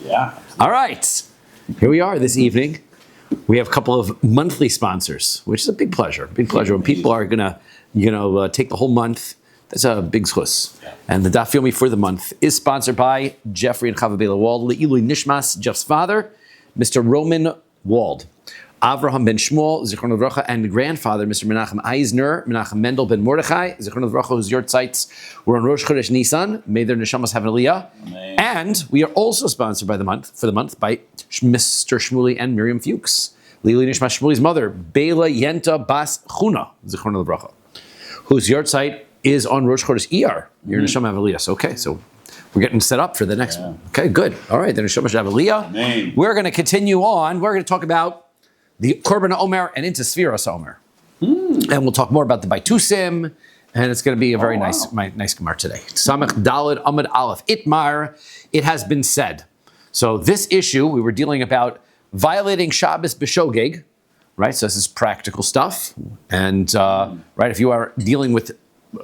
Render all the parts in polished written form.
Yeah. All right. Here we are this evening. We have a couple of monthly sponsors, which is a big pleasure. Big pleasure. When people are going to, take the whole month, that's a big schus. Yeah. And the Daf Yomi for the month is sponsored by Jeffrey and Chava Bela Wald, Le'ilui Nishmas, Jeff's father, Mr. Roman Wald. Avraham ben Shmuel, Zichron Livracha, and grandfather, Mr. Menachem Eisner, Menachem Mendel ben Mordechai, Zichron Livracha, whose yortzites were on Rosh Chodesh Nisan. May their neshamas have an aliyah. Amen. And we are also sponsored by the month by Mr. Shmuley and Miriam Fuchs. Lili Nishmas Shmuley's mother, Bela Yenta Bas Chuna, Zichron Livracha, whose yortzeit is on Rosh Chodesh Iyar. Your neshama have aliyah. Okay, so we're getting set up for the next one. Okay, good. All right, the neshama should have aliyah. Amen. We're going to continue on. We're going to talk about the Korban Omer and into Sfiras Omer. And we'll talk more about the Baitusim, and it's going to be a very nice Gemara today. Samach Daled Amud Aleph Itmar, it has been said. So this issue, we were dealing about violating Shabbos B'Shogeg, right? So this is practical stuff. And, right, if you are dealing with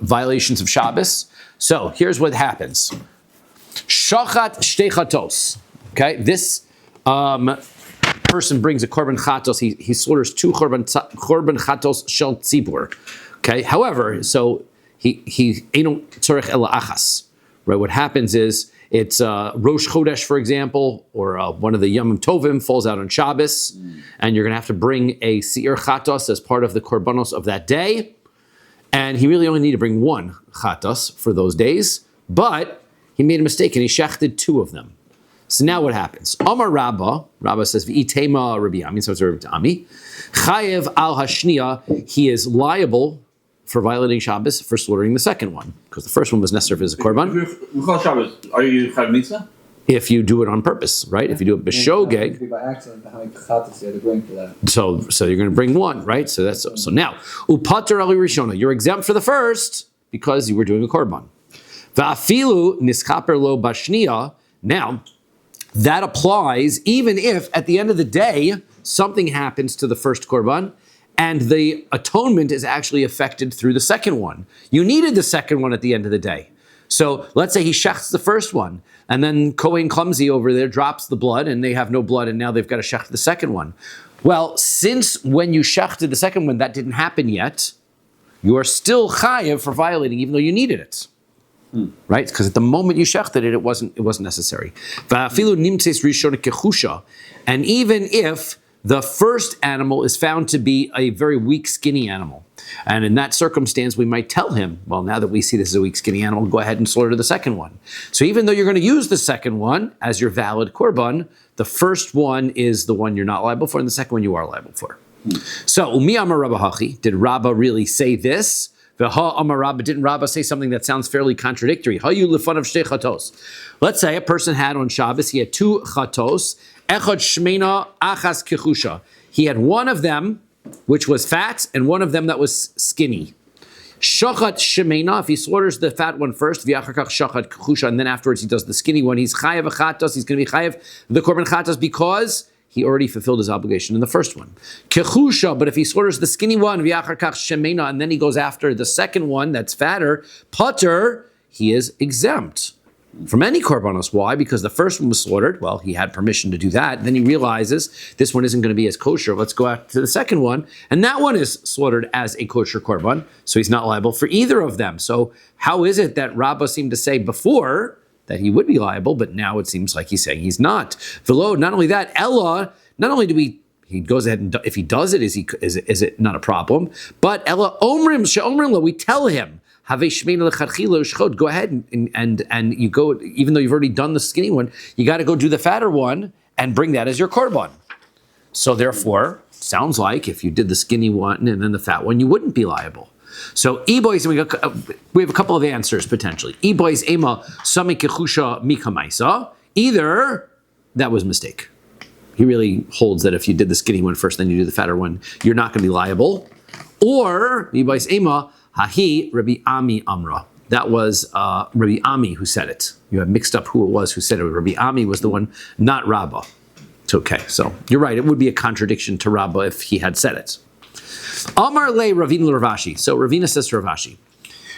violations of Shabbos, so here's what happens. Shachat Shtei Chatos, okay? This, person brings a korban chatos, he slaughters 2 korban chatos shel tzibur. Okay. However, so he ain't tzorech ela achas. Right. What happens is it's Rosh Chodesh, for example, or one of the Yom Tovim falls out on Shabbos, and you're going to have to bring a seir chatos as part of the korbanos of that day. And he really only needed to bring 1 chatos for those days, but he made a mistake and he shechted 2 of them. So now what happens? Amar Rabba says, V'itema Rabbi Ami, so it's Rabbi Ami. Chayev al hashniya, he is liable for violating Shabbos for slaughtering the second one, because the first one was necessary as a korban. We call Shabbos. Are you chayav mitzvah? If you do it on purpose, right? If you do it b'shogeg. By accident, how many chatas you had to bring for that? So you're going to bring 1, right? So now, upater ali rishona, you're exempt for the first because you were doing a korban. Va'afilu nischaper lo bashniya, now, that applies even if at the end of the day, something happens to the first korban and the atonement is actually affected through the second one. You needed the second one at the end of the day. So let's say he shechts the first one and then Kohen clumsy over there drops the blood and they have no blood and now they've got to shecht the second one. Well, since when you shechted the second one, that didn't happen yet, you are still chayev for violating even though you needed it. Right? Because at the moment you shechted it, it wasn't necessary. And even if the first animal is found to be a very weak, skinny animal, and in that circumstance, we might tell him, well, now that we see this is a weak, skinny animal, go ahead and slaughter the second one. So even though you're going to use the second one as your valid korban, the first one is the one you're not liable for, and the second one you are liable for. So, Umi Amar Rabba Hachi, did Rabba really say this? Didn't Rabba say something that sounds fairly contradictory? Let's say a person had on Shabbos, he had 2 chatos, echad shmeina achas kechusha. He had one of them, which was fat, and one of them that was skinny. Shachat shmeina, if he slaughters the fat one first, v'acharkach shachat kechusha, and then afterwards he does the skinny one, he's chayev a chatos, he's going to be chayev the korban chatos because he already fulfilled his obligation in the first one. Kechusha, but if he slaughters the skinny one, v'acharkach shemena, and then he goes after the second one that's fatter, pater, he is exempt from any korbanos. Why? Because the first one was slaughtered. Well, he had permission to do that. Then he realizes this one isn't going to be as kosher. Let's go after to the second one. And that one is slaughtered as a kosher korban. So he's not liable for either of them. So how is it that Rabbah seemed to say before that he would be liable, but now it seems like he's saying he's not? Velo, not only that, Ella, not only do he goes ahead and if he does it, is it not a problem? But Ella omrim she'omrim, we tell him, go ahead and you go, even though you've already done the skinny one, you got to go do the fatter one and bring that as your korban. So therefore, sounds like if you did the skinny one and then the fat one, you wouldn't be liable. So e-boys, we have a couple of answers potentially. E-boys ema sami kechusha mikamaisa. Either that was a mistake. He really holds that if you did the skinny one first, then you do the fatter one, you're not going to be liable. Or e-boys ema hahi Rabbi Ami amra. That was Rabbi Ami who said it. You have mixed up who it was who said it. Rabbi Ami was the one, not Rabbah. It's okay. So you're right. It would be a contradiction to Rabbah if he had said it. Amar le Ravina Ravashi. So Ravina says to Ravashi,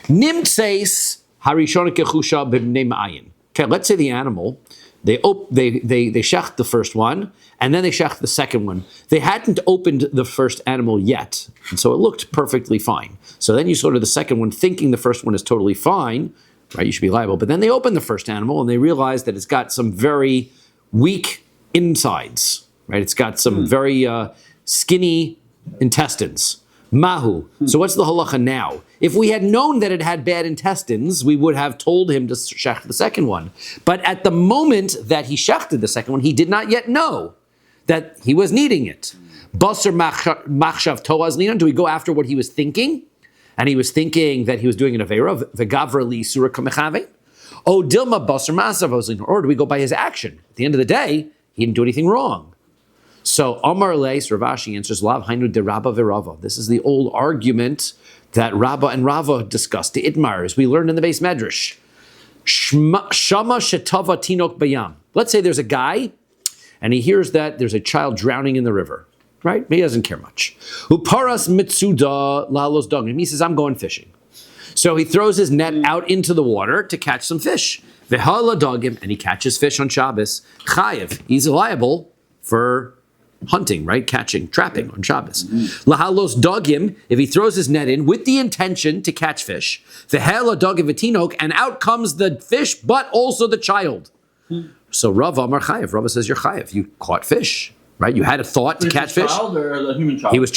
Nimtseis harishon kechusha b'bnei ma'ayin. Okay, let's say the animal They shecht the first one, and then they shecht the second one. They hadn't opened the first animal yet, and so it looked perfectly fine. So then you slaughter the second one, thinking the first one is totally fine, right? You should be liable. But then they open the first animal, and they realize that it's got some very weak insides, right? It's got some very skinny intestines. Mahu. So what's the halacha now? If we had known that it had bad intestines, we would have told him to shecht the second one. But at the moment that he shechted the second one, he did not yet know that he was needing it. Basar machshav toaz linan. Do we go after what he was thinking? And he was thinking that he was doing an avera, v'gavra li surah kamechave. Oh, dilma basar masav ozlin. Or do we go by his action? At the end of the day, he didn't do anything wrong. So Amar Leis, Rav Ashi answers, Lav Hainu de Rabba v'Rava. This is the old argument that Rabba and Rava discussed, the Itmar, as we learned in the base Medrash. Shama shetava tinok bayam. Let's say there's a guy, and he hears that there's a child drowning in the river, right? He doesn't care much. Uparas mitsuda lalos dogim. He says, I'm going fishing. So he throws his net out into the water to catch some fish. V'hala dogim, and he catches fish on Shabbos. Chayev, he's liable for hunting, right? Catching, trapping on Shabbos. Lahalos dogim, if he throws his net in with the intention to catch fish, v'hela dogim v'tinok, and out comes the fish, but also the child. So Rav Amar Chayev. Rav says, you're Chayev. You caught fish, right? You had a thought to catch fish. Child or a human child? He was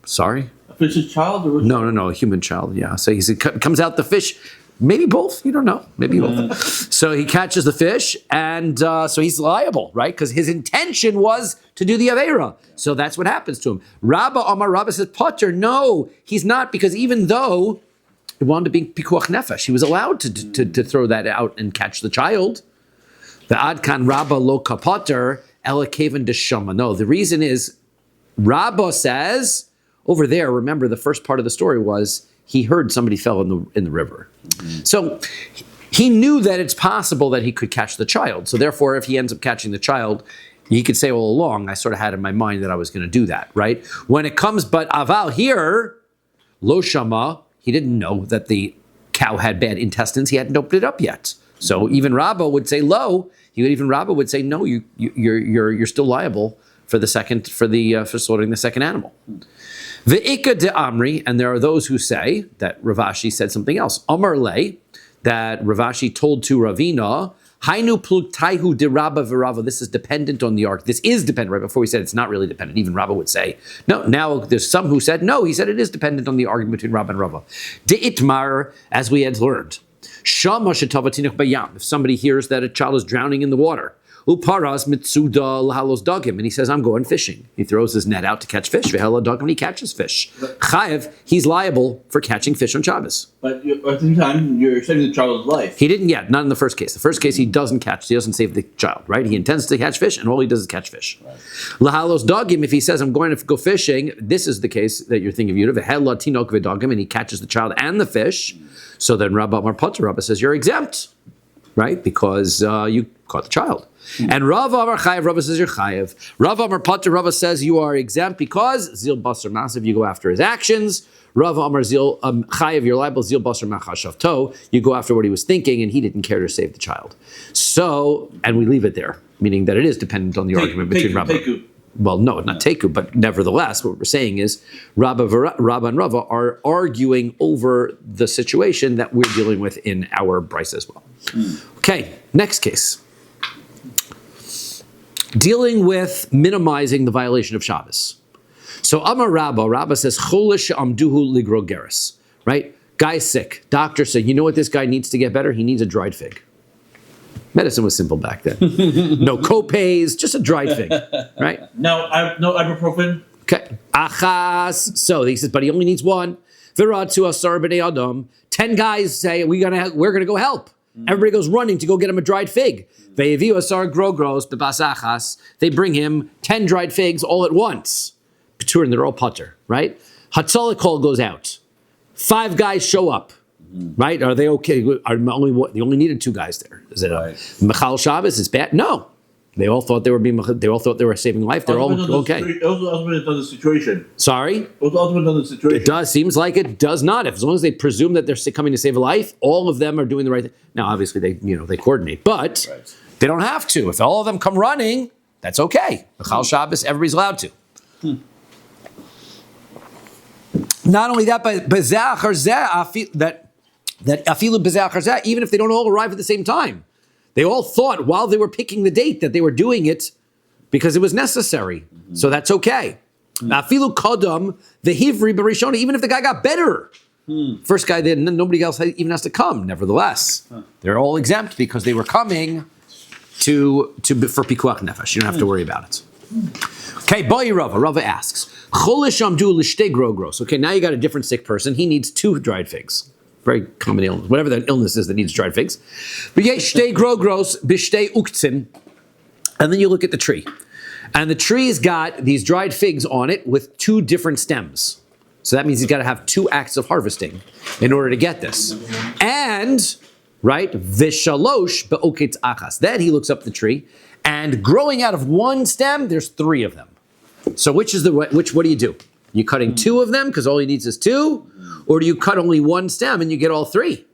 sorry? A fish's child? Or No, a human child, yeah. So he comes out the fish. Maybe both, you don't know. Maybe both. So he catches the fish, and so he's liable, right? Because his intention was to do the Aveira. So that's what happens to him. Rabba says, Potter, no, he's not, because even though it wound up being Pikuach Nefesh, he was allowed to throw that out and catch the child. The Adkan Rabba lo kapotter, ela kaven deshama. No, the reason is, Rabba says, over there, remember the first part of the story was, he heard somebody fell in the river. So he knew that it's possible that he could catch the child. So therefore, if he ends up catching the child, he could say all along, I sort of had in my mind that I was going to do that, right? When it comes, but Aval here, Lo Shama, he didn't know that the cow had bad intestines. He hadn't opened it up yet. So even Rabba would say low. Rabba would say, no, you're still liable for slaughtering the second animal. Ve'ika de Amri, and there are those who say that Rav Ashi said something else. Amar le, that Rav Ashi told to Ravina, Hainu plugtaihu de Rabba v'Rava. This is dependent on the ark. This is dependent. Right before we said it's not really dependent. Even Rabba would say no. Now there's some who said no. He said it is dependent on the argument between Rabba and Rava. De itmar, as we had learned, shama shetavatinach bayam. If somebody hears that a child is drowning in the water. Uparas mitsuda lahalos dogim, and he says, I'm going fishing. He throws his net out to catch fish. Vehela dogim, and he catches fish. Chayev, he's liable for catching fish on Shabbos. But at the same time, you're saving the child's life. He didn't yet, not in the first case. The first case, he doesn't save the child, right? He intends to catch fish, and all he does is catch fish. Right. Lahalos dogim, if he says, I'm going to go fishing, this is the case that you're thinking of. Vehela tinok vedogim, and he catches the child and the fish. So then Rabba Amar Potter, Rabba says, you're exempt, right? Because you caught the child. And Rav Amar Chayev, Rabba says you're Chayev. Rav Amar Potter, Rabba says you are exempt because Zil Basar Masav, you go after his actions. Rav Amar Zil Chayev, you're liable. Zil Basar Machashav To, you go after what he was thinking, and he didn't care to save the child. So, and we leave it there, meaning that it is dependent on the argument between Rabba. Well, no, not Teku, but nevertheless, what we're saying is Rabba and Rava are arguing over the situation that we're dealing with in our Bryce as well. Okay, next case. Dealing with minimizing the violation of Shabbos. So Amar Rabba says, Cholish amduhu ligrogeris, right? Guy's sick. Doctor said, you know what this guy needs to get better? He needs a dried fig. Medicine was simple back then. No co-pays, just a dried fig, right? No ibuprofen. Okay. Achas. So he says, but he only needs one. Viratu asar b'nei adam. 10 guys say, we're gonna go help. Everybody goes running to go get him a dried fig. Ve'eviu asar grogros b'basachas. They bring him 10 dried figs all at once. Patur, and they're all putter, right? Hatzalah call goes out. 5 guys show up. Right? Are they okay? They only needed 2 guys there. Is it a Mechal Shabbos? It's bad? No. They all thought they were saving life. They're all okay. It was ultimately done the situation. Sorry? It was ultimately done the situation. It does. Seems like it does not. As long as they presume that they're coming to save a life, all of them are doing the right thing. Now, obviously, they coordinate. But They don't have to. If all of them come running, that's okay. The Chal Shabbos, everybody's allowed to. Not only that, but even if they don't all arrive at the same time, they all thought while they were picking the date that they were doing it because it was necessary. So that's okay. Afilu kodam v'hivri b'rishona, even if the guy got better. First guy did, and then nobody else even has to come. Nevertheless, they're all exempt because they were coming for pikuach nefesh. You don't have to worry about it. Okay, boy Rava. Rava asks, Cholish amdu l'shtei grogros. Okay, now you got a different sick person. He needs 2 dried figs. Very common illness, whatever that illness is that needs dried figs. But yeah, shtei grogros b'shtei uktzin. And then you look at the tree. And the tree's got these dried figs on it with 2 different stems. So that means he's got to have 2 acts of harvesting in order to get this. And, right, v'shalosh be'oketz achas. Then he looks up the tree, and growing out of 1 stem, there's 3 of them. So what do you do? You cutting 2 of them because all he needs is 2? Or do you cut only 1 stem and you get all 3?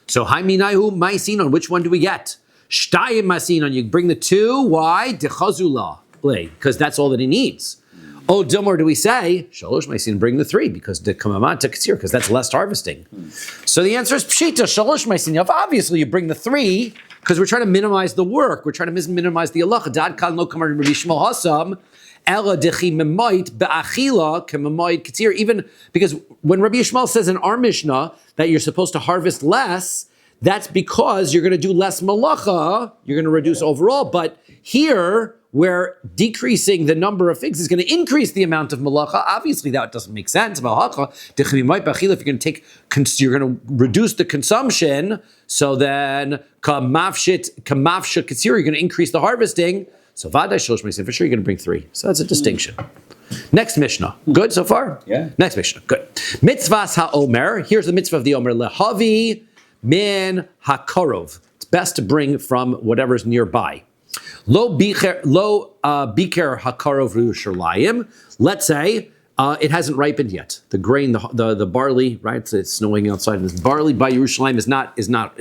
So haiminayu maisinon, which one do we get? Shtayim masinon, you bring the 2. Why? Dechazula, because that's all that he needs. Oh, Dilmor, do we say shalosh maisin, bring the 3 because the kamamata katsir, because that's less harvesting. So the answer is pshita shalosh maisin. Obviously, you bring the 3 because we're trying to minimize the work. We're trying to minimize the halacha. Dad kal no kamar Rabbi Shmuel hasam ela dechi memoit be'achila kememoit katsir. Even because when Rabbi Shmuel says in our Mishnah that you're supposed to harvest less, that's because you're going to do less malacha. You're going to reduce overall, but here, where decreasing the number of figs is going to increase the amount of malacha, obviously that doesn't make sense. If you're going to you're going to reduce the consumption, so then kamafsha katsir, you're going to increase the harvesting. So vaday shlosh meisim, for sure you're going to bring 3. So that's a distinction. Next Mishnah. Good so far? Yeah. Next Mishnah. Good. Mitzvahs ha'omer. Here's the mitzvah of the omer. Lehavi min hakarov. It's best to bring from whatever's nearby. Lo biker hakarov Yerushalayim. Let's say it hasn't ripened yet. The grain, the barley, right? So it's snowing outside, and this barley by Yerushalayim is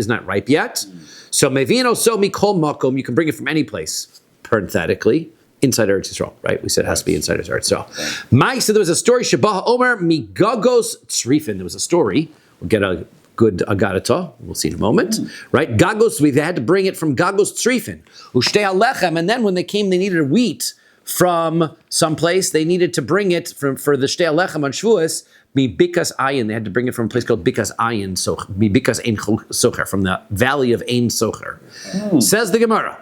not ripe yet. So mevino so mikol makom. You can bring it from any place. Parenthetically, inside Eretz Yisrael, right? We said it has to be inside Eretz Yisrael. Mike said there was a story. Shabbat Omer migagos tzrifin. There was a story. We'll get a good agadata. We'll see in a moment, right? Gagos, they had to bring it from Gagos Tzrifin. Ushtei alechem, and then when they came, they needed wheat from someplace. They needed to bring it for the Shtei alechem on Shavuos. Bikas ayin. They had to bring it from a place called Bikas ayin. So bikas ein socher, from the valley of Ein Socher. Says the Gemara,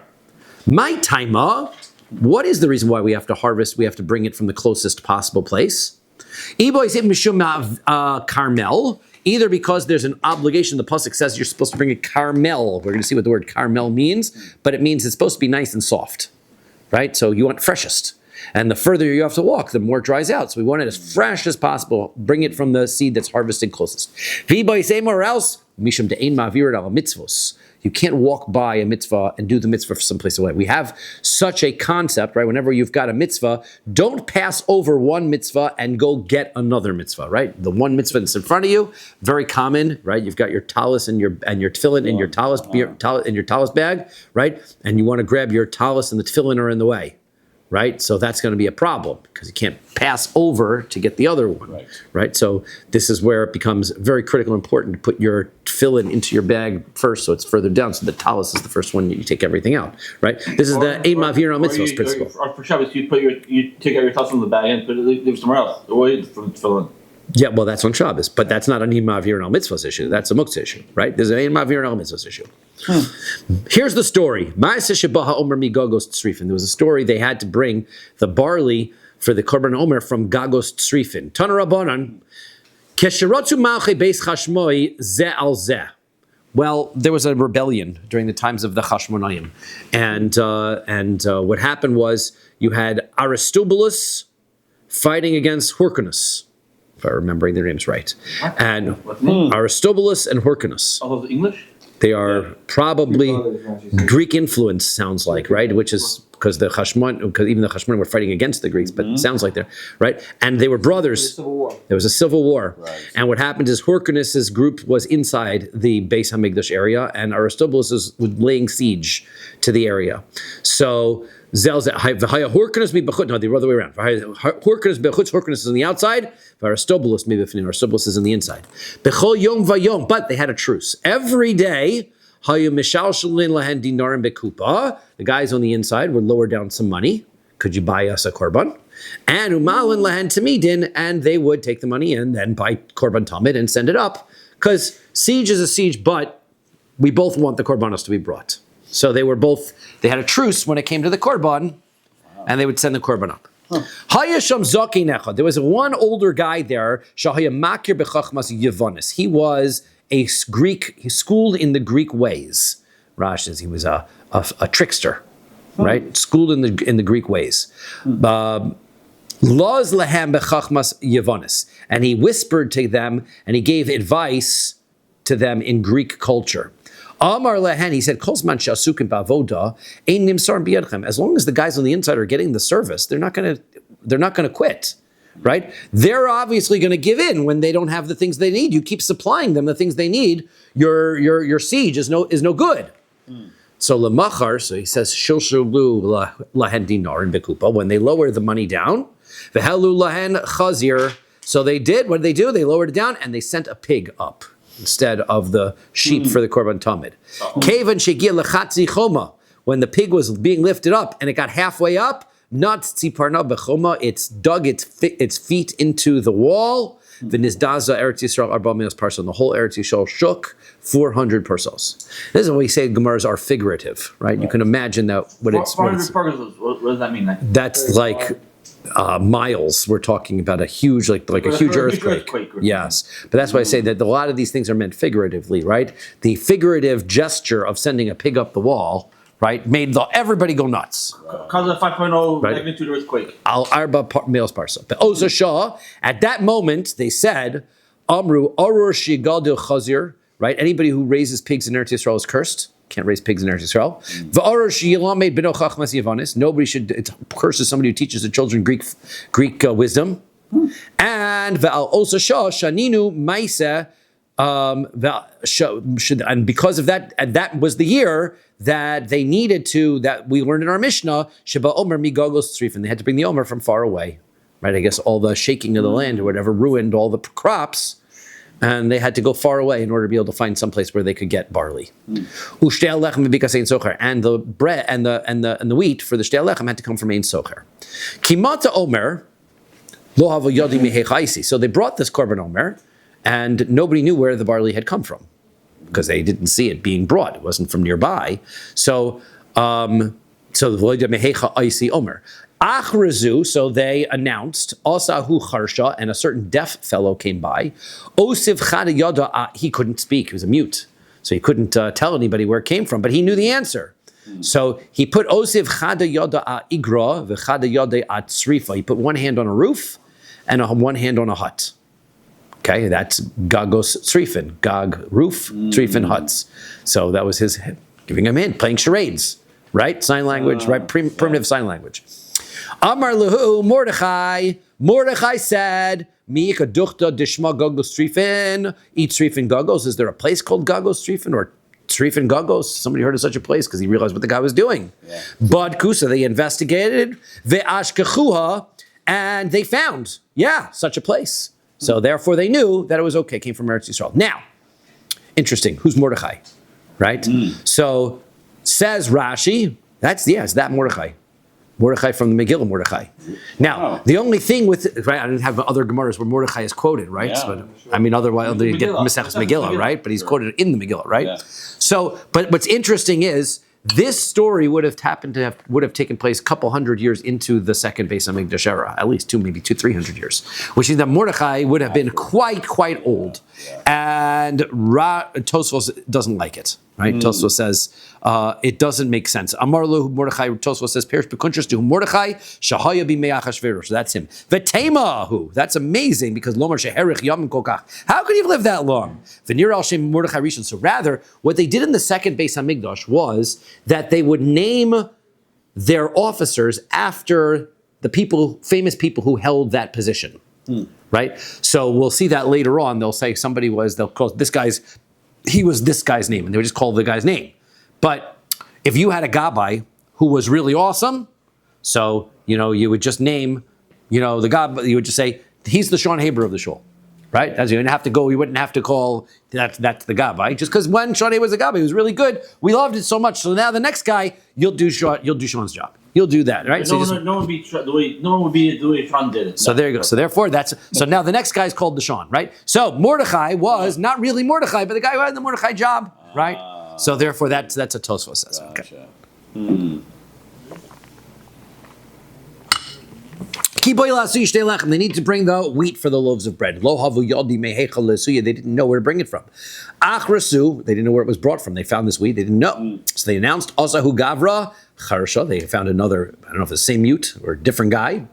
my taima. What is the reason why we have to harvest? We have to bring it from the closest possible place. Carmel. Either because there's an obligation, the pasuk says you're supposed to bring a carmel. We're going to see what the word carmel means, but it means it's supposed to be nice and soft, right? So you want freshest. And the further you have to walk, the more it dries out. So we want it as fresh as possible. Bring it from the seed that's harvested closest. Or else, mishum de'ein ma'avirat al mitzvos. You can't walk by a mitzvah and do the mitzvah from someplace away. We have such a concept, right? Whenever you've got a mitzvah, don't pass over one mitzvah and go get another mitzvah, right? The one mitzvah that's in front of you, very common, right? You've got your talis and your tefillin in your talis bag, right? And you want to grab your talis and the tefillin are in the way, right? So that's going to be a problem because you can't pass over to get the other one, right? So this is where it becomes very critical and important to put your tefillin into your bag first, so it's further down. So the talis is the first one. You take everything out, right? This is the Ein Ma'avir Al Mitzvos principle. Or for Shabbos, you take out your talis from the bag and leave it somewhere else away from the tefillin. Yeah, well, that's on Shabbos, but that's not an Ein Ma'avir Al Mitzvos issue. That's a muktzah issue, right? There's an Ein Ma'avir Al Mitzvos issue. Here's the story. There was a story they had to bring the barley for the Korban Omer from Gagos Tzrifin. Tana Rabbanan, Kesherotzu Malchei Beis Chashmoi Ze Al Ze. Well, there was a rebellion during the times of the Chashmonaim, and what happened was you had Aristobulus fighting against Hyrcanus, if I'm remembering their names right, and Aristobulus and Hyrcanus. All those English? They are probably Greek influence, sounds like, right? Which is because even the Chashmonim were fighting against the Greeks, but it sounds like they're right. And they were brothers. There was a civil war. Right. And what happened is Hyrcanus's group was inside the Beis Hamikdash area, and Aristobulus was laying siege to the area. So Hyrcanus the other way around. Hyrcanus is on the outside, Aristobulus is on the inside. But they had a truce. Every day, the guys on the inside would lower down some money. Could you buy us a korban? And umalin lahen tamidin, and they would take the money and then buy korban tamid and send it up. Because siege is a siege, but we both want the korbanos to be brought. So they had a truce when it came to the korban, and they would send the korban up. There was one older guy there, he was a Greek, he schooled in the Greek ways. Rash says he was a trickster, right? Schooled in the Greek ways. And he whispered to them, and he gave advice to them in Greek culture. Amar lehen, he said, as long as the guys on the inside are getting the service, they're not going to quit, right? They're obviously going to give in when they don't have the things they need. You keep supplying them the things they need. Your siege is no good. So lemachar, so he says shilshulu lahen dinar in bekupa, when they lower the money down, vehelu lahen chazir. So they did what did they do? They lowered it down and they sent a pig up instead of the sheep for the korban tamid. Kevan shegia lechatzi choma, when the pig was being lifted up and it got halfway up, not tziparna bechoma, it's dug its feet into the wall. V'nizdaza Eretz Yisrael arba mios parsa, and the whole Eretz Yisrael shook 400 parsos. This is what we say Gemaras are figurative, right? You can imagine that what it's. 400 parsos. What does that mean? That's like miles. We're talking about a huge, like a huge earthquake. Yes, but that's why I say that a lot of these things are meant figuratively, right? The figurative gesture of sending a pig up the wall, right, made everybody go nuts. Because of 5.0 magnitude earthquake. Al arba meals parsa. But Oza Shah, at that moment, they said, Amru arur shigadil chazir, right? Anybody who raises pigs in Eretz Yisrael is cursed. Can't raise pigs in Eretz Yisrael. V'arur shilamed b'no chachmas yavanis. Nobody should. It curses somebody who teaches the children Greek wisdom. And v'al osa shah shaninu ma'isa. And because of that, and that was the year that they needed to, that we learned in our Mishnah, Sheba Omer migagos tzrifin. They had to bring the Omer from far away, right? I guess all the shaking of the land or whatever ruined all the crops, and they had to go far away in order to be able to find some place where they could get barley. And the bread and the wheat for the shtei lechem had to come from Ein Socher. Kimata Omer lo hava yadi mihechaisi. So they brought this korban Omer, and nobody knew where the barley had come from because they didn't see it being brought. It wasn't from nearby. So the mehecha isi Omer. Achrazu, so they announced, Asahu Charsha, and a certain deaf fellow came by. Osiv Chada Yada, he couldn't speak, he was a mute. So he couldn't tell anybody where it came from, but he knew the answer. So he put Osiv Chada Yada Igra, V'Chada Yada Tzrifa. He put one hand on a roof and one hand on a hut. Okay, that's Gagos Tzrifin. Gag roof, Tzrifin huts. So that was his giving him in, playing charades, right? Sign language, right? Primitive sign language. Amar Lahu Mordechai. Mordechai said, Miika Duchta Dishma Gagos Tzrifin. Eat Tzrifin Gagos. Is there a place called Gagos Tzrifin or Tzrifin Gagos? Somebody heard of such a place because he realized what the guy was doing. But Kusa, they investigated. Ve'ashkechuha, and they found, such a place. So therefore they knew that it was okay, came from Eretz Yisrael. Now, interesting, who's Mordechai, right? So says Rashi, it's that Mordechai. Mordechai from the Megillah, Mordechai. Now, the only thing with, right, I didn't have other Gemaras where Mordechai is quoted, right? Yeah, but I mean, otherwise you get Mesechus Megillah, right? But he's quoted in the Megillah, right? Yeah. So, but what's interesting is, this story would have taken place a couple hundred years into the second Beis Hamikdash era, at least 300 years, which means that Mordechai would have been quite old, and Tosfos doesn't like it. Right? Tosfos says it doesn't make sense. Amar lo Mordechai. Tosfos says Perish bekuntras to Mordechai shahaya b'mei Achashverosh. So that's him. V'temahu. That's amazing because lomar sheherich yamim kokach. How could he have lived that long? V'nir al shem Mordechai Rishon. So rather, what they did in the second Beis Hamikdash was that they would name their officers after the famous people who held that position. Right? So we'll see that later on. They'll say they'll call he was this guy's name, and they would just call the guy's name. But if you had a gabbai who was really awesome, so, you would just name, the gabbai, you would just say, he's the Sean Haber of the shul. Right? As you wouldn't have to call that's the gabbai. Just because when Sean Haber was a gabbai, he was really good. We loved it so much. So now the next guy, you'll do Sean's job. You'll do that, right? No one would be the way Sean did it. So there you go. So therefore, so now the next guy is called the Sean, right? So Mordechai was not really Mordechai, but the guy who had the Mordechai job, right? So therefore, that's a Tosfos says. Okay. They need to bring the wheat for the loaves of bread. They didn't know where to bring it from. Achrasu, they didn't know where it was brought from. They found this wheat, they didn't know. So they announced, Asahu Gavra, Charsha, they found another, I don't know if it's the same mute or a different guy.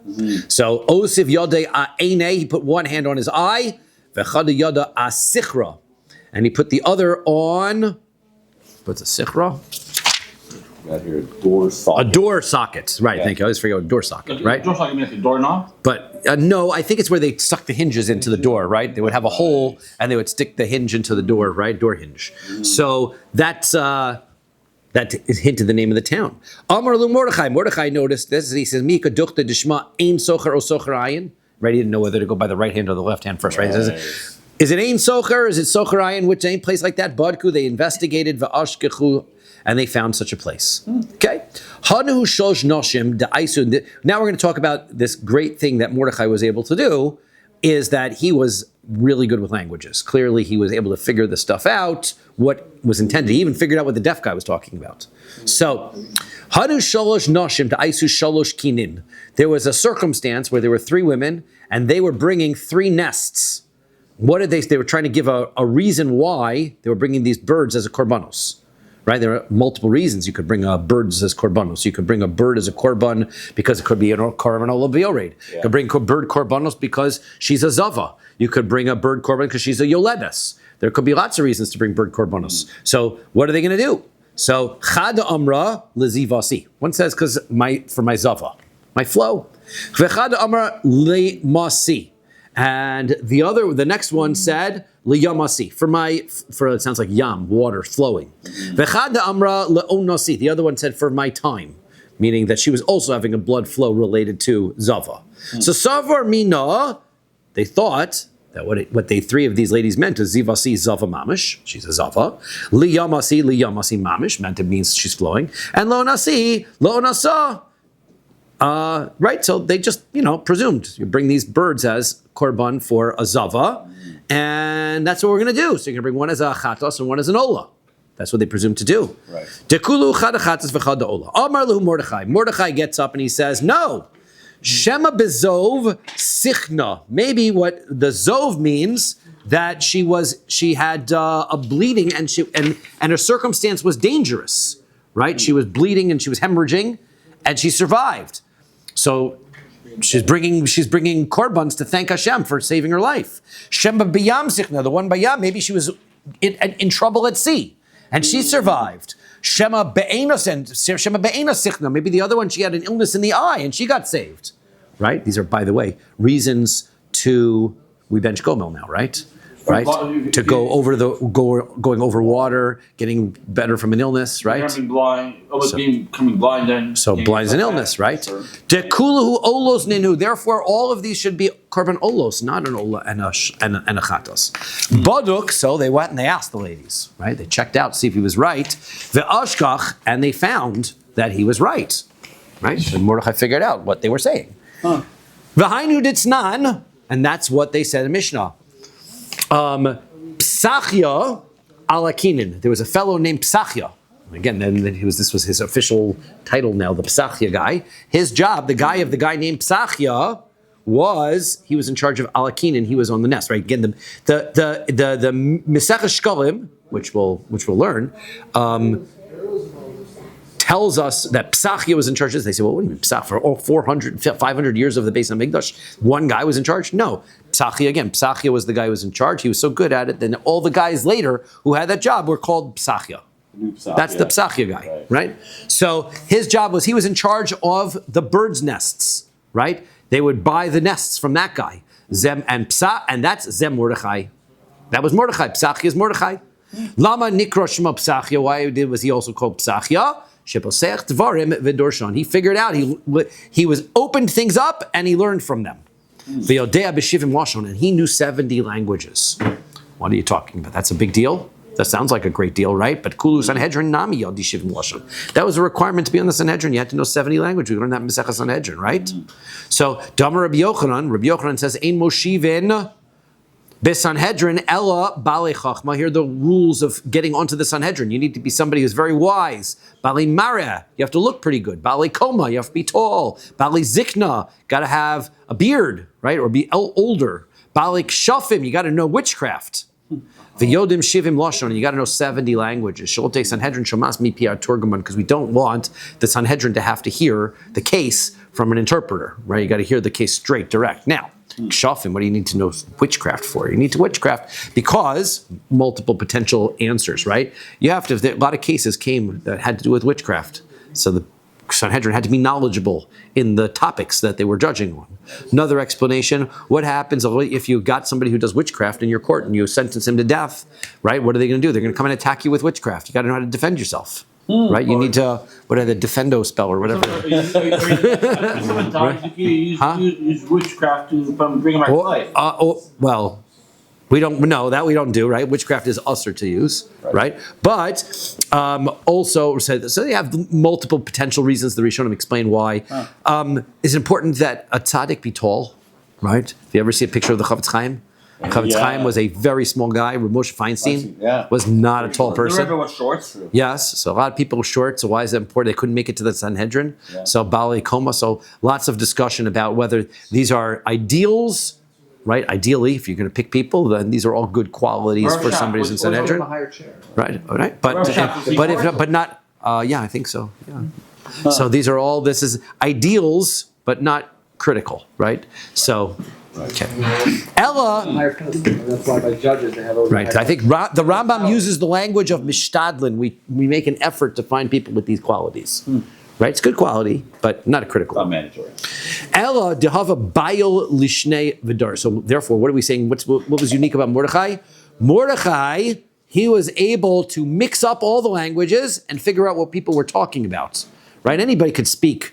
So Osif Yode A'ene, he put one hand on his eye, Vechada Yada Asichra, and he put the other on, what's a sichra? Got here a door socket. A door socket, right? Yeah. Thank you. I always forget what a door socket, right? Door socket means like a doorknob. But no, I think it's where they stuck the hinges into the door, right? They would have a hole and they would stick the hinge into the door, right? Door hinge. So that is hinted the name of the town. Amar lu Mordechai. Mordechai noticed this. He says, "Mika dukta dishma ein socher o socher ayin." Right? He didn't know whether to go by the right hand or the left hand first, right? He says, is it ein socher? Is it socher ayin? Which ain't place like that? Badku. They investigated va'ashkechu. And they found such a place. Okay. Hanu shosh noshim de'aisu. Now we're going to talk about this great thing that Mordechai was able to do, is that he was really good with languages. Clearly, he was able to figure the stuff out, what was intended. He even figured out what the deaf guy was talking about. So, Hanu shalosh noshim de'aisu shalosh kinin. There was a circumstance where there were three women, and they were bringing three nests. What did they were trying to give a reason why they were bringing these birds as a korbanos. Right? There are multiple reasons you could bring birds as korbanos. You could bring a bird as a korban because it could be an korban olav v'yored. You could bring a bird korbanos because she's a zava. You could bring a bird korban because she's a yoledes. There could be lots of reasons to bring bird korbanos. So what are they going to do? So chada amra lezivasi. One says for my zava, my flow. V'chada amra le'masi. And the next one said liyamasi, for it sounds like yam, water flowing. V'chada amra le'onasi. The other one said for my time, meaning that she was also having a blood flow related to zava. So savar mina, they thought that what three of these ladies meant is zivasi zava mamish, she's a zava. Liyamasi mamish, meant it means she's flowing. And lo'onasi lo'onasa. Right, so they just, presumed you bring these birds as korban for a zava, and that's what we're going to do. So you're going to bring one as a chatos and one as an ola. That's what they presume to do. Right. Dekulu chad chatos v'chad ola. Amar lehu Mordechai. Mordechai gets up and he says, no, shema bezov sichna. Maybe what the zov means that she had a bleeding and her circumstance was dangerous. Right, she was bleeding and she was hemorrhaging, and she survived. So she's bringing korbans to thank Hashem for saving her life. Shema b'yam sichna, the one b'yam, maybe she was in trouble at sea, and she survived. Shema be'ena sichna, maybe the other one, she had an illness in the eye, and she got saved. Right? These are, by the way, reasons we bench gomel now, right? Right? To go over going over water, getting better from an illness, right? Becoming blind then. So blind is an illness, right? Dekuluhu olos nenu. Therefore, all of these should be korban olos, not an ola and a chatos. Baduk. So they went and they asked the ladies, right? They checked out to see if he was right. Ve'ashkach, and they found that he was right. Right? And Mordechai figured out what they were saying. V'hainu ditznan, and that's what they said in Mishnah. Psachia alakinin. There was a fellow named Psachia. Again, this was his official title now, the Psachia guy. His job, the guy named Psachia, he was in charge of alakinin. He was on the nest, right? Again, the Mesech Shkalim, which we'll learn, tells us that Psachia was in charge of this. They say, well, what do you mean Psach? For all 500 years of the Beis HaMikdash, one guy was in charge? No. Psachia was the guy who was in charge. He was so good at it, then all the guys later who had that job were called Psachia. New Psachia. That's the Psachia guy, right? So his job was he was in charge of the birds' nests, right? They would buy the nests from that guy. Zem and Psa, and that's Zem Mordechai. That was Mordechai. Psachia is Mordechai. Lama Nikro Shema Psachia. Why was he also called Psachia? Sheposech Dvarim v'Dorshan. He figured out, he was opened things up and he learned from them. V'yodea b'shivim lashon, and he knew 70 languages. What are you talking about? That's a big deal? That sounds like a great deal, right? But Kulu Sanhedrin Nami Yodi Shivim Lashon. That was a requirement to be on the Sanhedrin. You had to know 70 languages. We learned that in Masechah Sanhedrin, right? So, Damar Rabbi Yochanan says, Ein Moshivin Besanhedrin Ella Bale Chachma. Here are the rules of getting onto the Sanhedrin. You need to be somebody who's very wise. Bale Mara, you have to look pretty good. Bale Koma, you have to be tall. Bale Zikna, got to have a beard, right? Or be older. Bale Kshafim, you got to know witchcraft. V'yodim shivim lashon, you got to know 70 languages. Sholtei Sanhedrin shamas mi piar turguman, because we don't want the Sanhedrin to have to hear the case from an interpreter, right? You got to hear the case straight, direct. Now, kshafim, what do you need to know witchcraft for? You need to witchcraft because multiple potential answers, right? You have to. A lot of cases came that had to do with witchcraft, so the Sanhedrin had to be knowledgeable in the topics that they were judging on. Another explanation, what happens if you got somebody who does witchcraft in your court and you sentence him to death, right? What are they going to do? They're going to come and attack you with witchcraft. You got to know how to defend yourself, right? You need to, what are the defendo spell or whatever. Sometimes you use witchcraft to bring him back to life. Well, we don't know that we don't do, right? Witchcraft is usher to use, right? But also, so they have multiple potential reasons. The Rishonim explain why. It's important that a tzaddik be tall, right? If you ever see a picture of the Chavetz Chaim, Chavetz Chaim was a very small guy. Rav Moshe Feinstein was not a tall person. The Rebbe was short. Yes, so a lot of people were short. So why is that important? They couldn't make it to the Sanhedrin. So Baalei Koma. So lots of discussion about whether these are ideals. Right, ideally, if you're going to pick people, then these are all good qualities for somebody who's in Sanhedrin. Right, all right, but not. Yeah, I think so. Yeah. So these are all. This is ideals, but not critical, right? So, okay. Ella. That's why by judges they have over. Right, I think the Rambam uses the language of mishtadlin. We make an effort to find people with these qualities. Right, it's good quality, but not a critical. Not mandatory. Ella dehava bayil lishnei v'dar. So therefore, what are we saying? What was unique about Mordechai? Mordechai, he was able to mix up all the languages and figure out what people were talking about. Right? Anybody could speak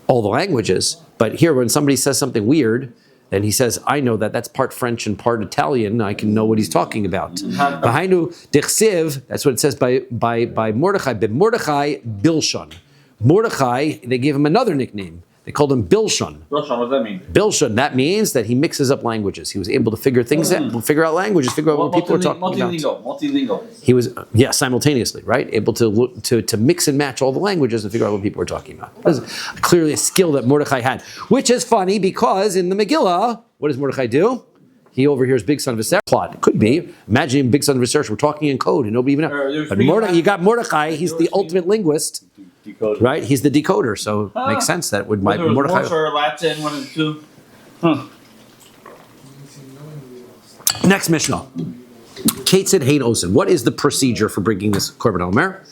all the languages, but here when somebody says something weird, and he says, I know that's part French and part Italian, I can know what he's talking about. Behind Dichsiv, that's what it says by Mordechai, Mordechai Bilshon. Mordechai, they gave him another nickname. They called him Bilshon. Bilshon, what does that mean? Bilshon, that means that he mixes up languages. He was able to figure things out, figure out languages, figure out what people were talking about. Multilingual. He was, simultaneously, right? Able to mix and match all the languages and figure out what people were talking about. That was clearly a skill that Mordechai had, which is funny because in the Megillah, what does Mordechai do? He overhears Big Son of Viserys plot. It could be. Imagine Big Son of Viserys, we're talking in code and nobody even knows. But you got Mordechai, he's the ultimate linguist. Decoder. Right? He's the decoder, so it makes sense that would might be Mordechai. Morse or Latin, one of the two. Next Mishnah. Ketzid Hein Osin. What is the procedure for bringing this Korban Omer?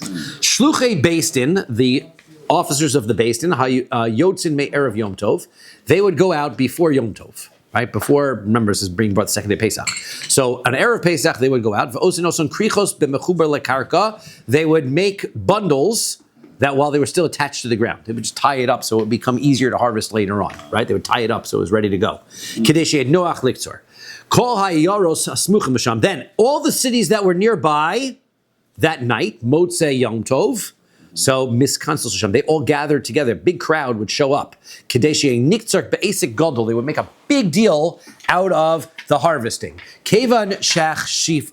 Shluchei Beistin, the officers of the Beistin, Yotzin Me Erev Yom Tov, they would go out before Yom Tov. Right before, remember, this is being brought the second day Pesach. So on Erev Pesach, they would go out. V'osin oson krichos b'mechuber lekarka. They would make bundles that while they were still attached to the ground, they would just tie it up so it would become easier to harvest later on, right? They would tie it up so it was ready to go. Noach Liktzor. Kol hayaros smuchim b'sham. Then all the cities that were nearby that night, Motzei Yom Tov, so Miskansel Sham, they all gathered together. A big crowd would show up. Niktzar be'esik gadol. They would make a big deal out of the harvesting. Kevan shech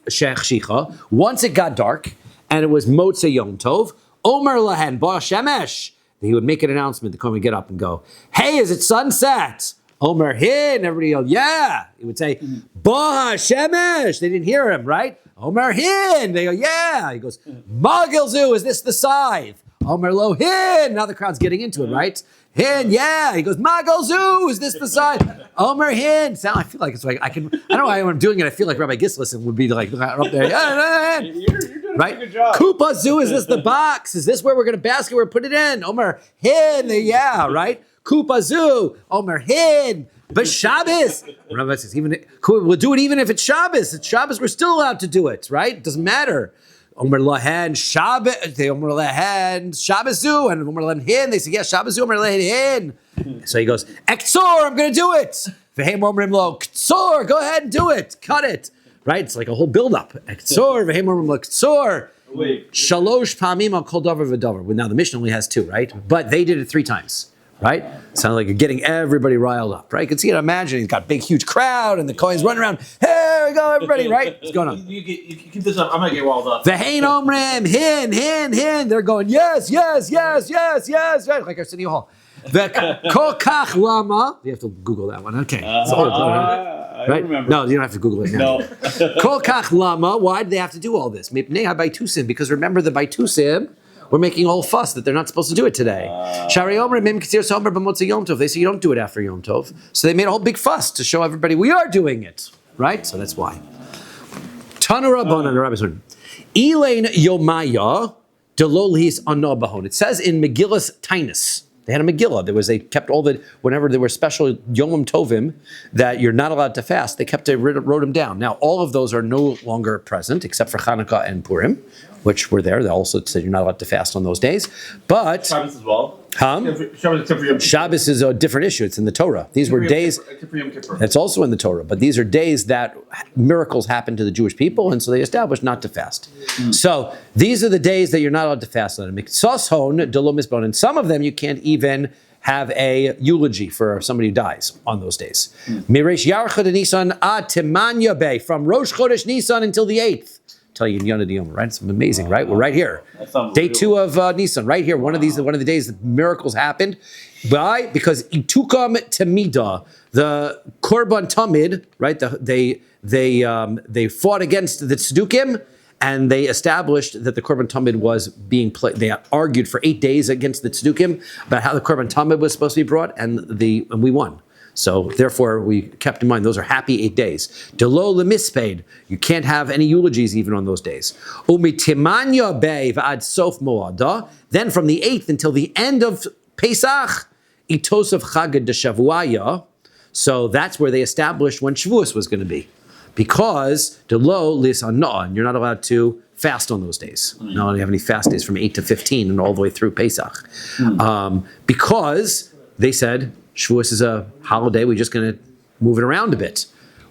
shicha. Once it got dark and it was Motzei Yom Tov, Omer lahen ba shemesh. He would make an announcement to come and get up and go, hey, is it sunset? Omer hin. Everybody yelled, yeah. He would say, ba shemesh. They didn't hear him, right? Omer hin. They go, yeah. He goes, Magilzu, is this the scythe? Omer lo hin. Now the crowd's getting into it, right? Hin, yeah. He goes, Magilzu, is this the scythe? Omer hin. I feel like it's like I don't know why I'm doing it. I feel like Rabbi Gislis would be like up there. You're doing right? Good job. Kupazu, is this the box? Is this where we're going to basket? We're put it in. Omer hin, yeah, right? Kupazu, Omer hin. But Shabbos, Rabbi says, we'll do it even if it's Shabbos. It's Shabbos, we're still allowed to do it, right? It doesn't matter. Omer lahen Shabbos, they Omer lahen Shabbosu, and Omer lahen hin. They say, yeah, Shabbosu, Omer lahen hin. So he goes, Ektsor, I'm going to do it. V'hem Omerim lo, Ktsor, go ahead and do it. Cut it. Right? It's like a whole build-up. Ektsor, v'hem Omerim lo, Ktsor. Wait. Shalosh pamim al kol davar v'davar. Well, now the Mishnah only has 2, right? But they did it 3 times. Right? Sounded like you're getting everybody riled up, right? You can see it, imagine he's got a big, huge crowd and the Kohen's running around. Here we go, everybody, right? What's going on? You keep this up. I'm gonna get walled up. The Hein Omrim, hin. They're going, yes, right? Like Arsenio Hall. The Kokach Lama. You have to Google that one. Okay. It's old, I right? remember. No, you don't have to Google it now. No. Kokach Lama. Why did they have to do all this? Because remember the Baitusim. We're making a whole fuss that they're not supposed to do it today. Shari Omer Mim Katsir Somer B'Motzei Yom Tov. They say you don't do it after Yom Tov. So they made a whole big fuss to show everybody we are doing it. Right? So that's why. Tanu Rabbanan, the Rabbi said, Elaine Yomaya Delolhis Anobahon. It says in Megillus Tainus. They had a Megillah. They kept all the, whenever there were special Yomim Tovim that you're not allowed to fast, they wrote them down. Now, all of those are no longer present, except for Hanukkah and Purim, which were there. They also said you're not allowed to fast on those days. But Shabbos as well. Shabbos except for Yom Kippur. Shabbos is a different issue. It's in the Torah. These were days. Except for Yom Kippur. It's also in the Torah, but these are days that miracles happened to the Jewish people, and so they established not to fast. So these are the days that you're not allowed to fast on. And some of them you can't even have a eulogy for somebody who dies on those days. Miresh Yarchad Nisan ad Timanya Bay, from Rosh Chodesh Nisan until the 8th. Tell you in Yonah D'Yom, right? It's amazing, right? We're right here. Day 2 of Nisan, right here. One of the days that miracles happened. Why? Because Itukam Temida, the Korban Tamid, right? They fought against the Tzdukim, and they established that the Korban Tamid was being played. They argued for 8 days against the Tzdukim about how the Korban Tamid was supposed to be brought, and we won. So therefore, we kept in mind those are happy 8 days. Delo lemispaid, you can't have any eulogies even on those days. Umitimanya bei v'ad sof moada. Then from the 8th until the end of Pesach, itosov chagad deshavuaya. So that's where they established when Shavuos was going to be, because delo lisana, and you're not allowed to fast on those days. You don't have any fast days from 8 to 15 and all the way through Pesach, because they said Shavuos is a holiday, we're just going to move it around a bit.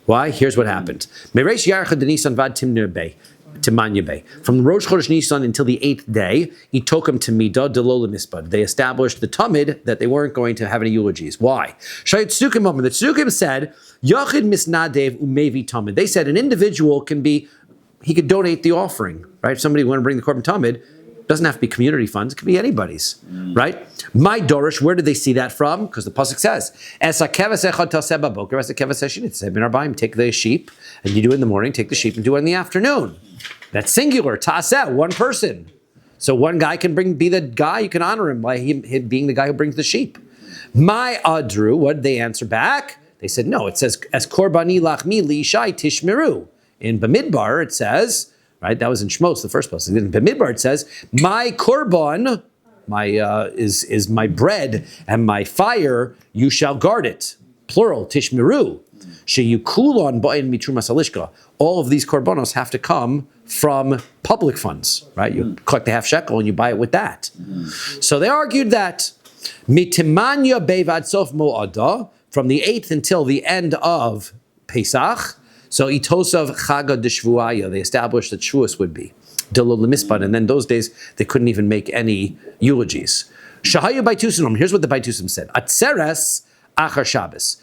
Why? Here's what happened. Meresh Yarchad Nisan vad Timanya Bay. From Rosh Chodesh Nisan until the 8th day, Itokam Timida Delol Mispad. They established the Tamid that they weren't going to have any eulogies. Why? Shayat Tzukim Moment. The Tzukim said, Yachid Misnadev Umevi Tamid. They said an individual he could donate the offering, right? If somebody wanted to bring the Korban Tamid, doesn't have to be community funds, it could be anybody's, right? My Dorish, where did they see that from? Because the pasuk says, take the sheep, and you do it in the morning, take the sheep and do it in the afternoon. That's singular, taseh, one person. So one guy can be the guy, you can honor him by him being the guy who brings the sheep. My Adru, what did they answer back? They said, no, it says, as korbani lachmi li ishai tishmeru. In Bamidbar, it says, right? That was in Shmos, the first place. In Bamidbar, it says, "My korban, is my bread and my fire. You shall guard it." Plural, tishmeru. Sheyukulon ba'in mitrumas halishka. All of these korbanos have to come from public funds, right? You collect the half shekel and you buy it with that. So they argued that mitimanya bevad sof mo'ada, from the 8th until the end of Pesach. So itosav chaga deshvuaya, they established that Shavuos would be delol lemispad, and then those days they couldn't even make any eulogies. Shahayu baitusim. Here's what the baitusim said: Atzeres achar Shabbos.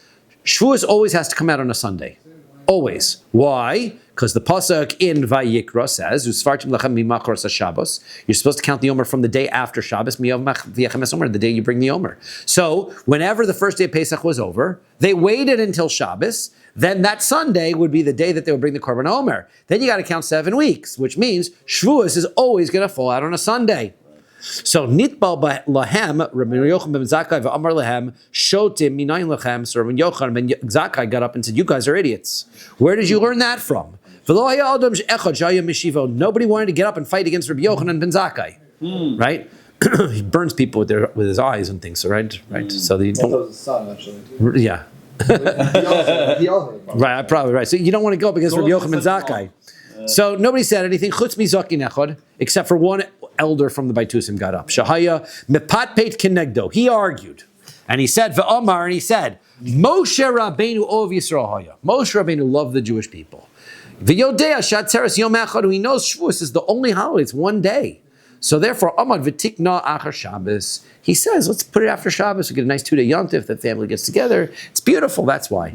Shavuos always has to come out on a Sunday. Always. Why? Because the pasuk in Vayikra says, "Usfartim lachem mimachros Shabbos." You're supposed to count the Omer from the day after Shabbos, the day you bring the Omer. So, whenever the first day of Pesach was over, they waited until Shabbos. Then that Sunday would be the day that they would bring the Korban Omer. Then you got to count 7 weeks, which means Shavuos is always going to fall out on a Sunday. So nitbal lahem, Rabbi Yochanan ben Zakkai v'amar lahem shotim minayin lachem. So Rabbi Yochanan ben Zakkai got up and said, "You guys are idiots. Where did you learn that from? Nobody wanted to get up and fight against Rabbi Yochanan ben Zakkai, right? He burns people with his eyes and things, right? So they That don't, was his son, actually. yeah. He also Right, probably right. So you don't want to go up against Rabbi Yochanan ben Zakkai. So nobody said anything, chutz mizakin echad, except for one elder from the Baitusim got up. Shahaya mepat peit kenegdo. He argued, and he said ve'omar, and he said, Moshe Rabbeinu ov Yisrael haya. Moshe Rabbeinu loved the Jewish people. V'yodea shatzeres yom echad. He knows Shavuos is the only holiday; it's one day. So therefore, Amad v'tikna achar Shabbos. He says, let's put it after Shabbos. We get a nice 2-day yontif. The family gets together. It's beautiful. That's why.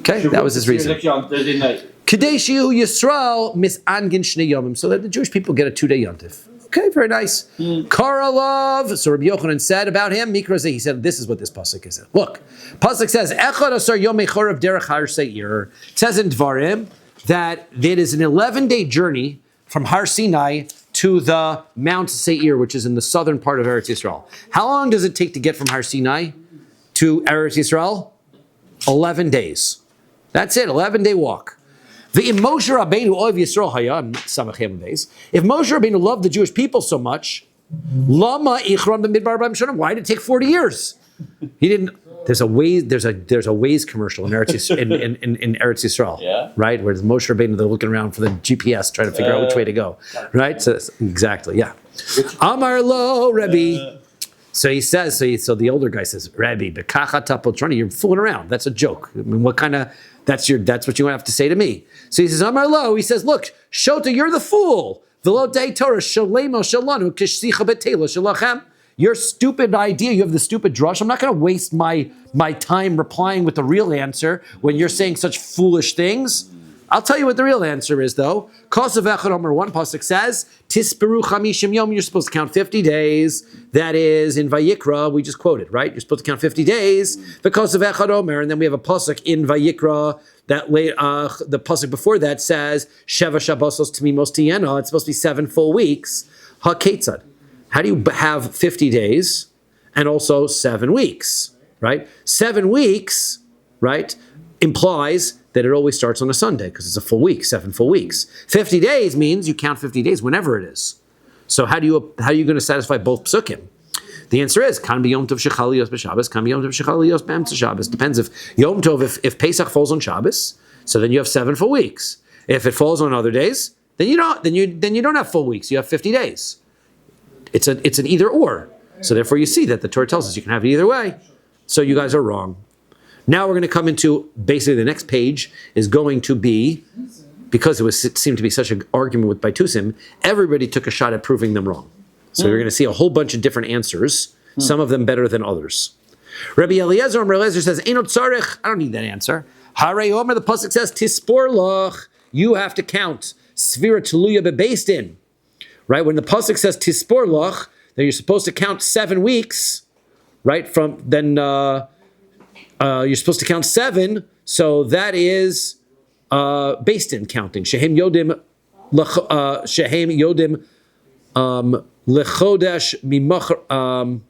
Okay, that was his reason. Thursday night. Kadesh Yehu Yisrael misangin shnei yomim, so that the Jewish people get a 2-day yontif. Okay, very nice. Karalov. So Rabbi Yochanan said about him, Mikra, he said, this is what this pasuk is. Look, pasuk says, Echad asar yomei chorav derech har seir. It says in Dvarim that it is an 11-day journey from Har Sinai to the Mount Seir, which is in the southern part of Eretz Yisrael. How long does it take to get from Har Sinai to Eretz Yisrael? 11 days. That's it, 11-day walk. If Moshe Rabbeinu loved the Jewish people so much, why did it take 40 years? He didn't. There's a Waze commercial in Eretz in Eretz Yisrael, Yeah. right? Where Moshe Rabbeinu, they're looking around for the GPS, trying to figure out which way to go, right? So exactly, yeah. Amar lo Rabbi. So he says, so the older guy says, Rabbi, b'kacha tapoltrani, you're fooling around. That's a joke. I mean, what kind of, that's what you have to say to me. So he says, Amar lo, he says, look, Shota, you're the fool. V'lo dei Torah, shalemo shalanu, kishsicha betela shalachem. Your stupid idea, you have the stupid drush. I'm not going to waste my time replying with the real answer when you're saying such foolish things. I'll tell you what the real answer is, though. Kosav Echad Omer 1 pasuk says, Tisperu chamishim yom. You're supposed to count 50 days. That is in Vayikra. We just quoted, right? You're supposed to count 50 days. Because of Echad Omer, and then we have a pasuk in Vayikra that the pasuk before that says Sheva Shabbosos Tmimos Tiyena. It's supposed to be 7 full weeks. HaKetzad. How do you have 50 days and also 7 weeks, right? 7 weeks, right, implies that it always starts on a Sunday because it's a full week, 7 full weeks. 50 days means you count 50 days whenever it is. So how are you going to satisfy both psukim? The answer is kan be Yom Tov shechal yos b'Shabbos, kan be Yom Tov shechal yos b'Emtza Shabbos. Depends if Yom Tov, if Pesach falls on Shabbos, so then you have 7 full weeks. If it falls on other days, then you don't have full weeks. You have 50 days. It's an either or. So therefore you see that the Torah tells us you can have it either way. So you guys are wrong. Now we're going to come into, basically the next page is going to be, because it seemed to be such an argument with Baitusim, everybody took a shot at proving them wrong. So you're going to see a whole bunch of different answers, some of them better than others. Rabbi Eliezer says, Einot tzarech, I don't need that answer. Harei Omer, the pasuk says, Tispor loch, you have to count. Svira tuluya bebeised in. Right, when the pasuk says tispor loch, then you're supposed to count 7 weeks, right? From then you're supposed to count 7, so that is based in counting. Shehem yodim lechodesh mimach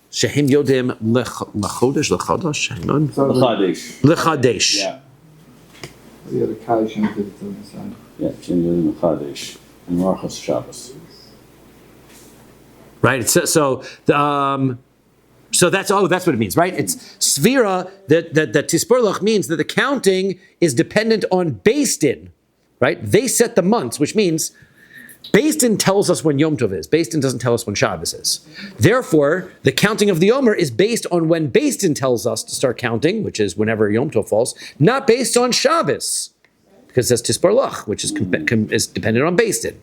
shehem yodim lechodesh hang on lechadesh. Yeah. The other Kaddish and did it to the side. Yeah, Shem Chadesh. And Menachos Shabbos. Right. So that's what it means, right? It's svira that tisperlach means that the counting is dependent on based in, right? They set the months, which means based in tells us when Yom Tov is. Based in doesn't tell us when Shabbos is. Therefore, the counting of the Omer is based on when based in tells us to start counting, which is whenever Yom Tov falls, not based on Shabbos, because that's tisperlach, which is dependent on based in.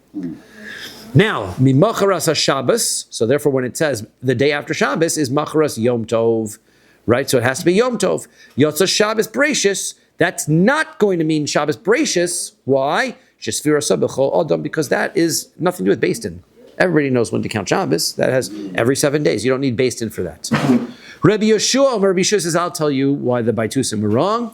Now, mimacharas Shabbos. So therefore, when it says the day after Shabbos is macharas Yom Tov, right? So it has to be Yom Tov. Yotza Shabbos Bereishis. That's not going to mean Shabbos Bereishis. Why? Shesfira sabachol adam, because that is nothing to do with based in. Everybody knows when to count Shabbos. That has every 7 days. You don't need based in for that. Rabbi Yeshua says, I'll tell you why the Baitusim were wrong.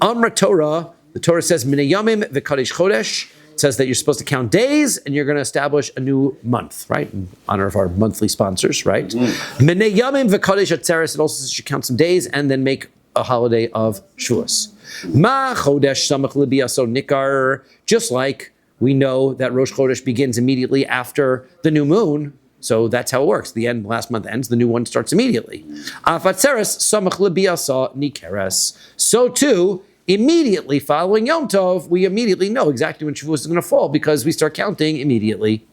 Amra Torah. The Torah says Minei Yamim v'Kadesh Chodesh. It says that you're supposed to count days and you're going to establish a new month, right? In honor of our monthly sponsors, right? Minei Yamim v'Kadesh Atzeres. It also says you should count some days and then make holiday of Shavuos. Ma chodesh samach libiaso nikar, just like we know that Rosh Chodesh begins immediately after the new moon, so that's how it works. The last month ends, the new one starts immediately. Afatzeres samach libiasa nikeres. So too, immediately following Yom Tov, we immediately know exactly when Shavuos is going to fall because we start counting immediately.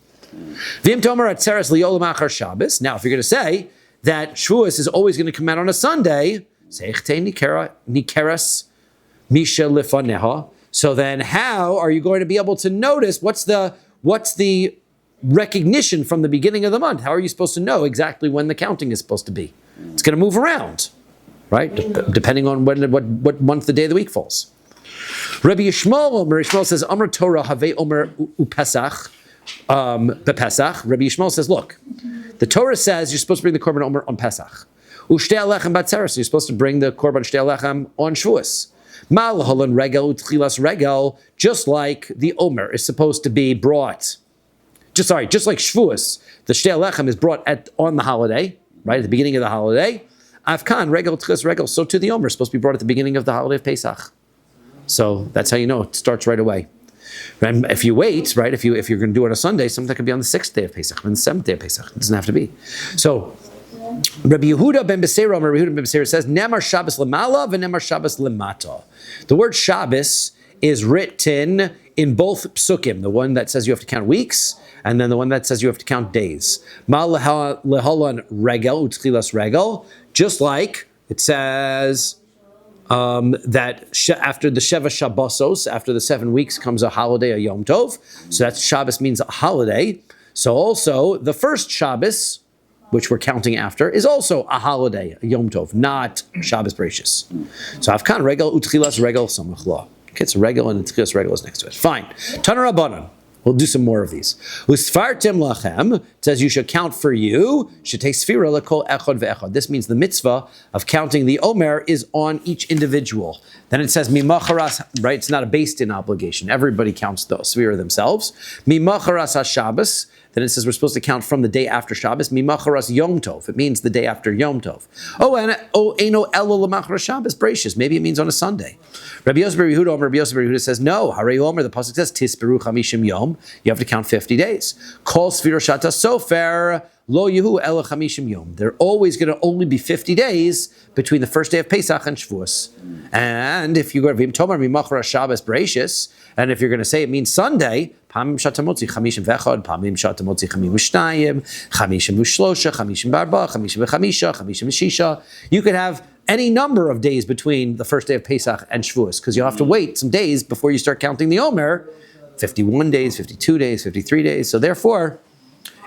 Vim tomer atzeres liyolam achar Shabbos. Now, if you're going to say that Shavuos is always going to come out on a Sunday, seichte nikeres misha lefaneha. So then, how are you going to be able to notice what's the recognition from the beginning of the month? How are you supposed to know exactly when the counting is supposed to be? It's going to move around, right? Depending on what month the day of the week falls. Rabbi Yishmael says, Amr Torah have Omer upesach bepesach. Rabbi Yishmael says, look, the Torah says you're supposed to bring the korban omer on Pesach. Ushtei alechem batzeres. You're supposed to bring the korban shtei alechem on Shavuos. Malhalan regel utchilas regel, just like the omer is supposed to be brought. Just like Shavuos, the shtei alechem is brought on the holiday, right at the beginning of the holiday. Afkan regel utchilas regel. So too the omer is supposed to be brought at the beginning of the holiday of Pesach. So that's how you know it starts right away. And if you wait, right, if you're going to do it on a Sunday, something that could be on the 6th day of Pesach, on the 7th day of Pesach. It doesn't have to be. So Rabbi Yehuda ben Beseira says, Nemar Shabbos lemala v'nemar Shabbos lemata. The word Shabbos is written in both psukim, the one that says you have to count weeks, and then the one that says you have to count days. Ma leholan regel, utchilas regel, just like it says that after the Sheva Shabbosos, after the 7 weeks comes a holiday, a Yom Tov. So that's Shabbos means a holiday. So also the first Shabbos, which we're counting after, is also a holiday, a Yom Tov, not Shabbos Bereshis. So Avkan regel utchilas regel samach la. Okay, so regel and utchilas regel is next to it. Fine. Tanar Rabbanan. We'll do some more of these. Usfartim lachem says you should count for you. Should take sfira lekol echad ve'echad. This means the mitzvah of counting the omer is on each individual. Then it says mimacharas, right? It's not a based-in obligation. Everybody counts the sfira themselves. Mimacharas haShabbos. Then it says we're supposed to count from the day after Shabbos. Mimacharas Yom Tov. It means the day after Yom Tov. Eino elo l'macharas Shabbos Bereshis. Maybe it means on a Sunday. Rabbi Yosef bar Yehuda says no. Harei Omer, the pasuk says tisperu chamishim yom. You have to count 50 days. Kol sfira shata sofer lo yehu elo chamishim yom. They're always going to only be 50 days between the first day of Pesach and Shavuos. And if you go to Vim Tomer mimacharas Shabbos Bereshis, and if you're going to say it means Sunday, Pamim shatamotzi chamishim vechad, Pamim shatamotzi chamim v'shnayim, chamishim v'shlosha, chamishim barba, chamishim v'chamisha, chamishim v'shisha. You could have any number of days between the first day of Pesach and Shavuos, because you'll have to wait some days before you start counting the Omer. 51 days, 52 days, 53 days. So therefore,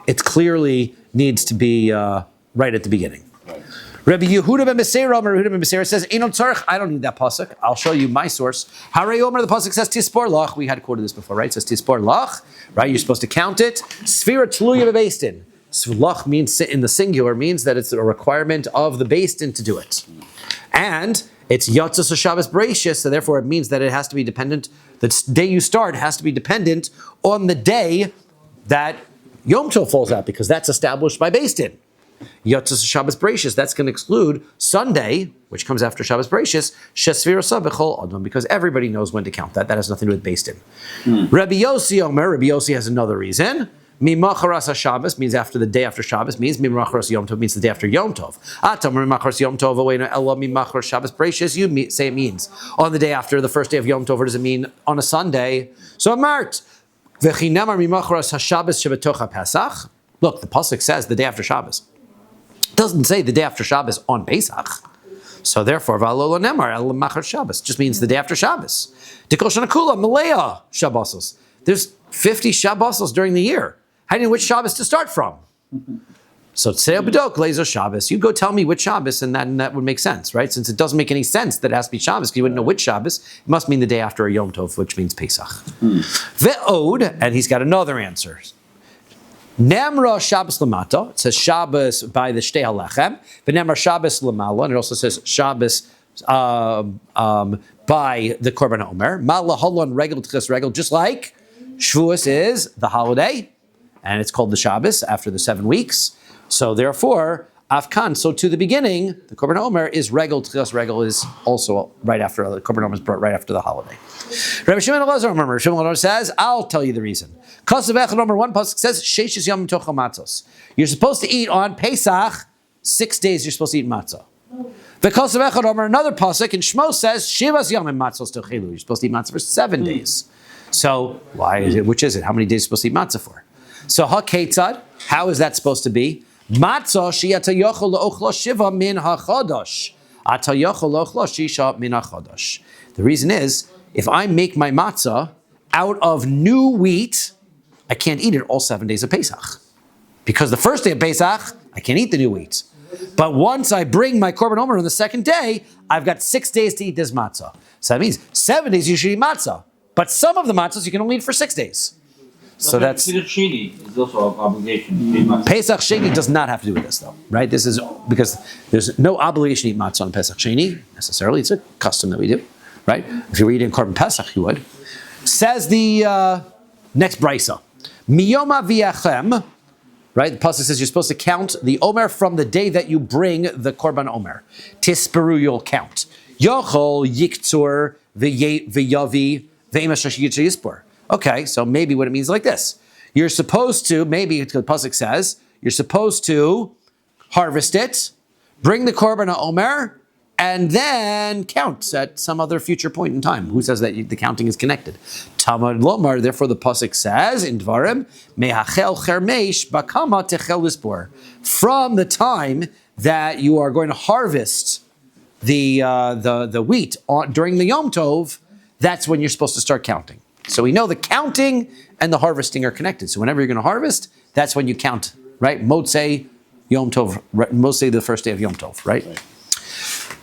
it clearly needs to be right at the beginning. Rabbi Yehuda ben Beseira says, "Ein tzarich." I don't need that pasuk. I'll show you my source. Harei Omer, the pasuk says tispor lach. We had quoted this before, right? It says tispor lach, right? You're supposed to count it. Sfira tluya bebeistin. Lach means in the singular means that it's a requirement of the beistin to do it, and it's Yatzos Shabbos Bereshis, so therefore it means that it has to be dependent. The day you start has to be dependent on the day that Yom Tov falls out, because that's established by beistin. Yatzos Shabbos Bereshis, that's going to exclude Sunday, which comes after Shabbos Bereshis, Shesvirasa b'chol Adam, because everybody knows when to count that. That has nothing to do with Beis Din. Rabbi Yossi Omer, Rabbi Yossi has another reason. Mimacharas Shabbos means after the day after Shabbos, means Mimacharas Yom Tov means the day after Yom Tov. Atam Mimacharas Yom Tov awayna ella Mimacharas Shabbos Bereshis. You say it means on the day after the first day of Yom Tov, or does it mean on a Sunday? So Amart v'chinamar Mimacharas HaShabbos shebetoch HaPesach. Look, the pasuk says the day after Shabbos. It doesn't say the day after Shabbos on Pesach. So therefore, V'alo nemar el machar Shabbos just means the day after Shabbos. Dikol shana kula malaya Shabbosos. There's 50 Shabbosos during the year. How do you know which Shabbos to start from? So Tzei B'dok Lezer Shabbos. You go tell me which Shabbos, and that would make sense, right? Since it doesn't make any sense that it has to be Shabbos, because you wouldn't know which Shabbos. It must mean the day after a Yom Tov, which means Pesach. Ve'od, and he's got another answer. Nemra Shabbos Lamata. It says Shabbos by the Shtei Halechem. But Nemra Shabbos Lamala, and it also says Shabbos by the Korban Omer. Mala Holon Regel Tchis Regel, just like Shavuos is the holiday, and it's called the Shabbos after the 7 weeks. So therefore, Afkan. So to the beginning, the Korban Omer is regel. Tchilas regel is also right after the Korban Omer is brought right after the holiday. Rabbi Shimon Elazar says, I'll tell you the reason. Kasav Echad Omer, one pasuk says, Sheishes Yom Tochel Matzos. You're supposed to eat on Pesach 6 days. You're supposed to eat matzah. The Kasav Echad Omer, another pasuk in Shmos says, Shivas Yom Matzos Tochelu. You're supposed to eat matzah for 7 days. So why is it? Which is it? How many days are you supposed to eat matzah for? So haketzad, how is that supposed to be? Matzah sheyata yochel leochlo shiva min hachodosh. Ata yochel leochlo shisha min hachodosh. The reason is, if I make my matzah out of new wheat, I can't eat it all 7 days of Pesach. Because the first day of Pesach, I can't eat the new wheat. But once I bring my Korban Omer on the second day, I've got 6 days to eat this matzah. So that means 7 days you should eat matzah. But some of the matzahs you can only eat for 6 days. So that's Pesach Sheni is also an obligation. Pesach Sheni does not have to do with this, though, right? This is because there's no obligation to eat matzah on Pesach Sheni necessarily. It's a custom that we do, right? If you were eating Korban Pesach, you would. Says the next brisa, Miyoma viachem, right? The pasuk says you're supposed to count the Omer from the day that you bring the Korban Omer. Tisperu, you'll count. Yochol yiktzur v'yavi v'emashash yispor. Okay, so maybe what it means is like this. You're supposed to, maybe the pasuk says, you're supposed to harvest it, bring the Korban Omer, and then count at some other future point in time. Who says that the counting is connected? Tamad Lomar, therefore the pasuk says in Dvarim, Mehachel chermesh bakama techel lispor. From the time that you are going to harvest the wheat during the Yom Tov, that's when you're supposed to start counting. So we know the counting and the harvesting are connected. So whenever you're going to harvest, that's when you count, right? Motzei Yom Tov, Motzei the first day of Yom Tov, right?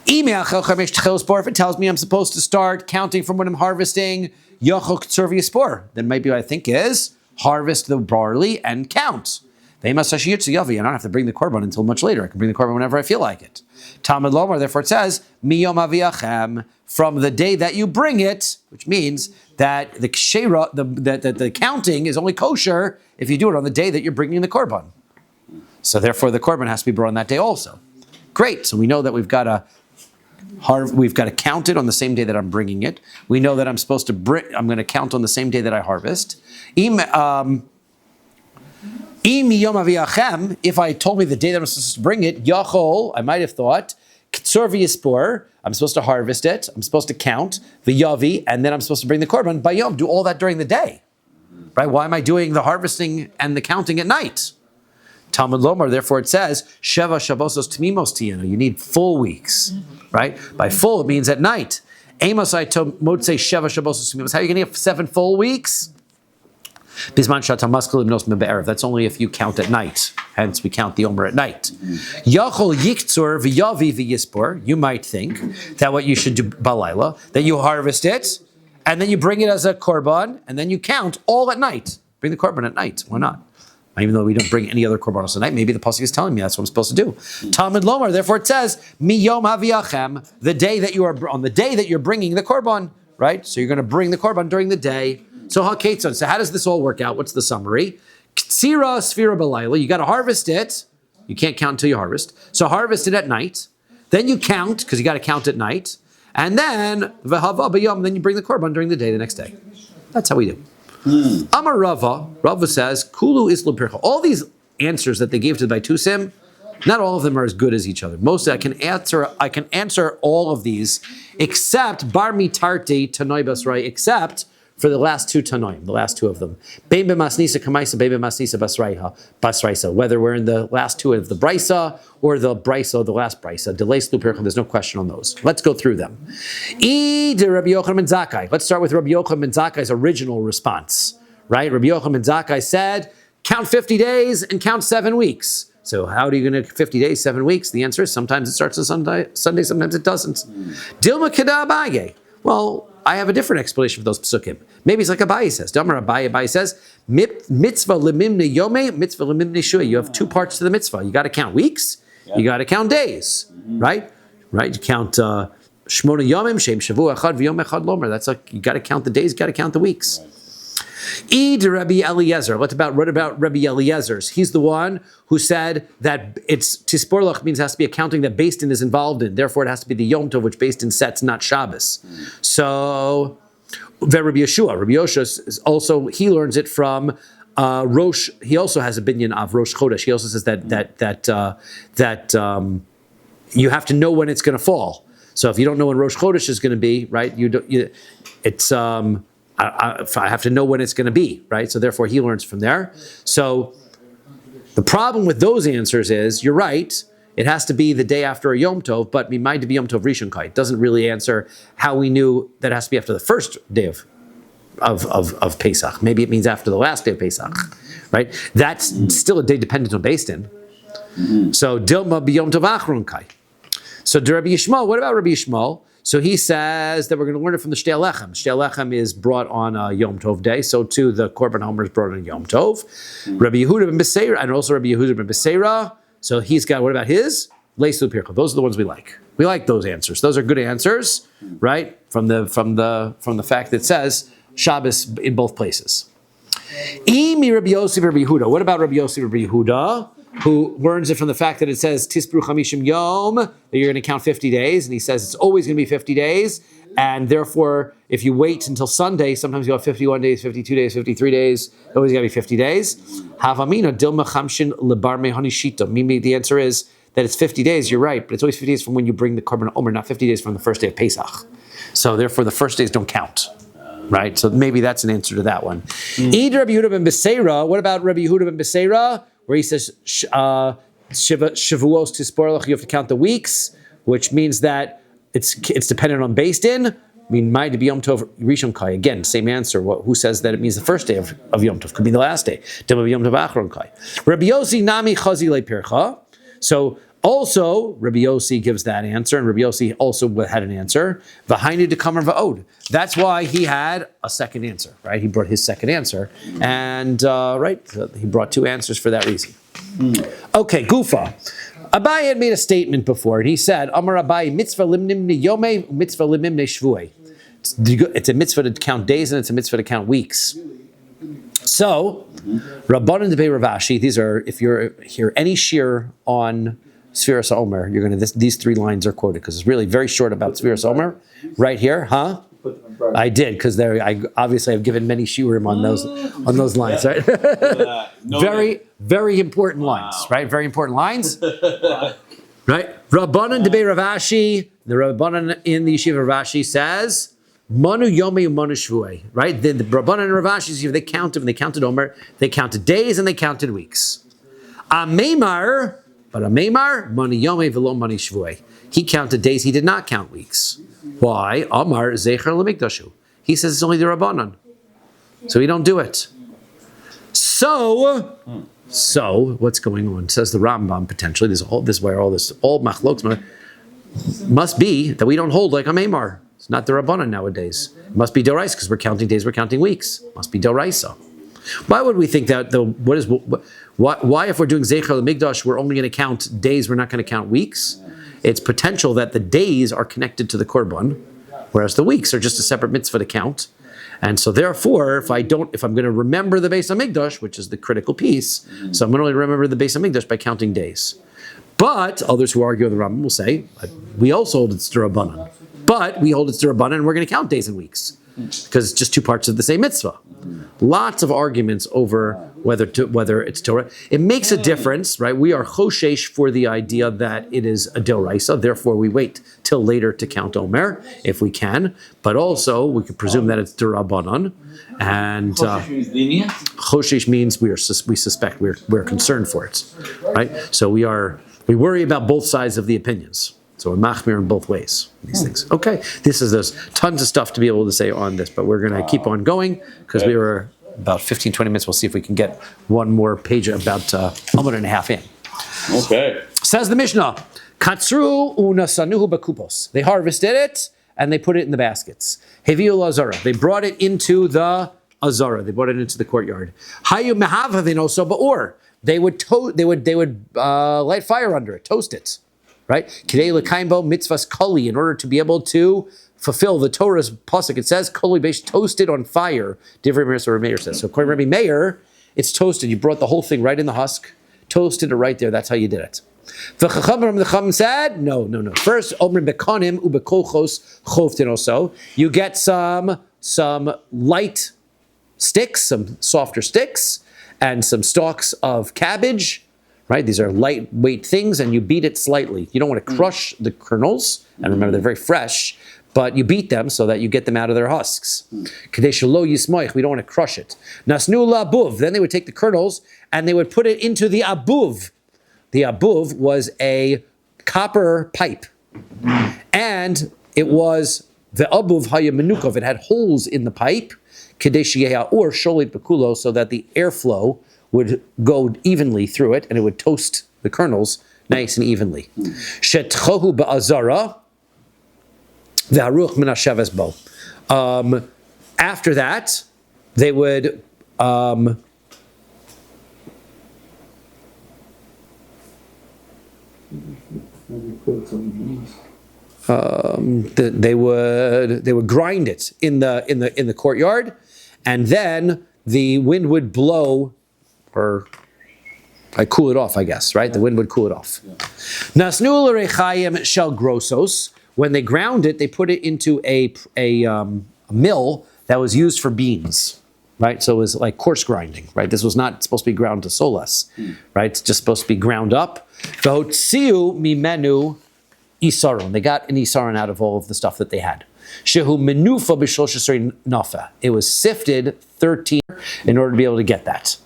If it tells me I'm supposed to start counting from when I'm harvesting, then maybe what I think is harvest the barley and count. I don't have to bring the korban until much later. I can bring the korban whenever I feel like it. Talmud Lomar, therefore it says, Miyom aviachem, from the day that you bring it, which means that the kshera, the counting is only kosher if you do it on the day that you're bringing the korban. So therefore the korban has to be brought on that day also. Great, so we know that we've got to count it on the same day that I'm bringing it. We know that I'm going to count on the same day that I harvest. If I told me the day that I'm supposed to bring it, yachol, I might have thought, k'tzor v'yispor, I'm supposed to harvest it, I'm supposed to count, v'yavi, and then I'm supposed to bring the korban, bayom, do all that during the day. Right? Why am I doing the harvesting and the counting at night? Talmud Lomar, therefore it says, Sheva Shabosos Tmimos Tiyenu, you need full weeks. Right? By full, it means at night. Amos I to Motzei Sheva Shabosos Tmimos. How are you going to get 7 full weeks? Bisman Shata Maskal Ibnos Mebe'erev. That's only if you count at night. Hence, we count the Omer at night. Yachol Yiktzur V'yavi V'yispor. You might think that what you should do balayla, that you harvest it, and then you bring it as a korban, and then you count all at night. Bring the korban at night. Why not? Even though we don't bring any other korbanos at night, maybe the pasuk is telling me that's what I'm supposed to do. Talmud Lomar, therefore it says, Miyom Aviachem, the day that you are on the day that you're bringing the korban, right? So you're going to bring the korban during the day. So haketzon. So how does this all work out? What's the summary? Ktsira Sfira Balayla. You got to harvest it. You can't count until you harvest. So harvest it at night. Then you count because you got to count at night, and then v'hava b'yom. Then you bring the korban during the day, the next day. That's how we do. Amar Rava says, Kulu Islam Pircha. All these answers that they gave to the Baitusim, not all of them are as good as each other. Mostly I can answer all of these, except Bar Mitarti Tanoi Basrai, except for the last two Tanoim, the last two of them. Bein b'masnisa kamaisa, bein b'masnisa basraisa. Whether we're in the last two of the Brisa or the Brisa, the last Brisa. Delay Slu Pircha, there's no question on those. Let's go through them. Rabbi Yochanan ben Zakkai. Let's start with Rabbi Yochanan ben Zakkai's original response. Right? Rabbi Yochanan ben Zakkai said, count 50 days and count 7 weeks. So how are you going to 50 days, 7 weeks? The answer is sometimes it starts on Sunday, sometimes it doesn't. Dilma Keda Abaye. Well, I have a different explanation for those psukim. Maybe it's like Abaye says. Damar Abaye says, mitzvah lemimne yome, mitzvah lemimne shua. You have 2 parts to the mitzvah. You got to count weeks. You got to count days. Right? You count shmona yomim, shem shavu echad v'yom echad lomer. That's like you got to count the days. You got to count the weeks. Rabbi Eliezer. What about Rabbi Eliezer's? He's the one who said that it's tisporlach means it has to be a counting that Beis Din is involved in. Therefore, it has to be the Yom Tov which Beis Din sets, not Shabbos. So, Rabbi Yeshua is also, he learns it from Rosh. He also has a binyan of Rosh Chodesh. He also says that you have to know when it's going to fall. So if you don't know when Rosh Chodesh is going to be, right? I have to know when it's going to be, right? So therefore, he learns from there. So the problem with those answers is, you're right, it has to be the day after a Yom Tov, but might be Yom Tov Rishon Kai. It doesn't really answer how we knew that it has to be after the first day of Pesach. Maybe it means after the last day of Pesach, right? That's still a day dependent on Beis Din. So Dilma be Yom Tov Achron Kai. So Rabbi Yishmael, what about Rabbi Yishmael? So he says that we're going to learn it from the Shtei Lechem. Shtei Lechem is brought on a Yom Tov day, so too the Korban Homer is brought on Yom Tov. Rabbi Yehuda ben Beseira, and also Rabbi Yehuda ben Beseira. So he's got, what about his? Leisu Pircha. Those are the ones we like. We like those answers. Those are good answers, right? From the fact that it says Shabbos in both places. Imi Rabbi Yossi Rabbi Yehuda. What about Rabbi Yossi Rabbi Yehuda, who learns it from the fact that it says Tisbru Chamishim Yom, that you're going to count 50 days, and he says it's always going to be 50 days, and therefore, if you wait until Sunday, sometimes you'll have 51 days, 52 days, 53 days, always got to be 50 days. Havamina Dilma Chamshin Lebar Mehani Shita. Mimi, the answer is that it's 50 days, you're right, but it's always 50 days from when you bring the Korban Omer, not 50 days from the first day of Pesach. So therefore, the first days don't count. Right, so maybe that's an answer to that one. Eid Rabbi Yehuda ben Beseira. What about Rabbi Yehuda ben Beseira, where he says Shavuos Tisporlach? You have to count the weeks, which means that it's dependent on Beis Din. I mean, might be Yom Tov Rishon Kai. Again, same answer. Who says that it means the first day of Yom Tov? Could be the last day. Yom Tov Achron Kai. Rabbi Yossi Nami Chazi Leipircha. So also, Rabbi Yossi gives that answer, and Rabbi Yossi also had an answer. V'hainu dekamer va'od. That's why he had a second answer, right? He brought his second answer, and he brought two answers for that reason. Okay, Gufa. Abai had made a statement before, and he said, Amar Abai, mitzvah limnimni yomei, mitzvah limnimni shvuei. It's a mitzvah to count days, and it's a mitzvah to count weeks. So, Rabbanan Debei Ravashi, these are, if you're here, any shiur on Sfiras Omer, you're going to, these three lines are quoted, because it's really very short about Sfiras Omer. Right here, huh? I did, because I obviously have given many shiurim on those lines, right? Very, very important lines, right? Very important lines, right? Rabbanan Debei Ravashi, the Rabbanan in the Yeshiva Ravashi says, Manu Yomei Manu Shvuei, right? The Rabbanan and Ravashi, they counted Omer, they counted days and they counted weeks. Ameimar, Manu Yomei v'lo Manu Shvuei. He counted days, he did not count weeks. Why? Amar Zecher Lemikdashu. He says it's only the Rabbanan. So we don't do it. So what's going on? Says the Rambam potentially, this is where all machlokes must be that we don't hold like a Meimar. It's not the Rabbanan nowadays. It must be Doraisa, because we're counting days, we're counting weeks. It must be Doraisa. Why would we think that? Why if we're doing Zecher Lemikdash, we're only going to count days, we're not going to count weeks? It's potential that the days are connected to the Korban, whereas the weeks are just a separate mitzvah to count. And so therefore, if I'm going to remember the Beis HaMikdash, which is the critical piece, so I'm going to only remember the Beis HaMikdash by counting days. But others who argue with the Rambam will say, we also hold it's D'Rabbanan. But we hold it's D'Rabbanan and we're going to count days and weeks, because it's just two parts of the same mitzvah. Lots of arguments over whether it's Torah. It makes a difference, right? We are choshesh for the idea that it is a Doraisa, therefore we wait till later to count Omer, if we can. But also, we could presume that it's D'Rabbanan. And choshesh means we suspect, we're concerned for it, right? So we worry about both sides of the opinions. So we're machmir in both ways, these things. Okay, there's tons of stuff to be able to say on this, but we're going to keep on going, because we were about 15, 20 minutes. We'll see if we can get one more page about a minute and a half in. Okay. Says the Mishnah, Katsru unasanuhu bakupos. They harvested it, and they put it in the baskets. Heviu azara. They brought it into the azara. They brought it into the courtyard. Hayu mehavavin also ba'or. They would light fire under it, toast it. right? Kidei l'kaimbo mitzvahs koli, in order to be able to fulfill the Torah's pasuk, it says koli beish, toasted on fire. Divrei Rabbi Meir says. So according to Rabbi Meir, it's toasted. You brought the whole thing right in the husk, toasted it right there. That's how you did it. The Chacham said, no. First, Omrim bekonim ubekolchos chovtin also. You get some light sticks, some softer sticks, and some stalks of cabbage, right? These are lightweight things, and you beat it slightly. You don't want to crush the kernels, and remember, they're very fresh, but you beat them so that you get them out of their husks. Kadei shelo yismoich, we don't want to crush it. Nasnu la'abuv, then they would take the kernels, and they would put it into the abuv. The abuv was a copper pipe, and it was the abuv hayamenukov. It had holes in the pipe, kedei sheyeha or sholit bekulo, so that the airflow would go evenly through it, and it would toast the kernels nice and evenly. Shetchohu ba'azara v'haruch min hasheves bo. After that, they would. They would grind it in the courtyard, and then the wind would blow, or cool it off, I guess, right? The wind would cool it off. Nasnu l'rechayim shel grossos. When they ground it, they put it into a mill that was used for beans, right? So it was like coarse grinding, right? This was not supposed to be ground to solas, right? It's just supposed to be ground up. V'hotziu mimenu isaron. They got an isaron out of all of the stuff that they had. Shehu menufa b'shlosh nafa. It was sifted 13 in order to be able to get that.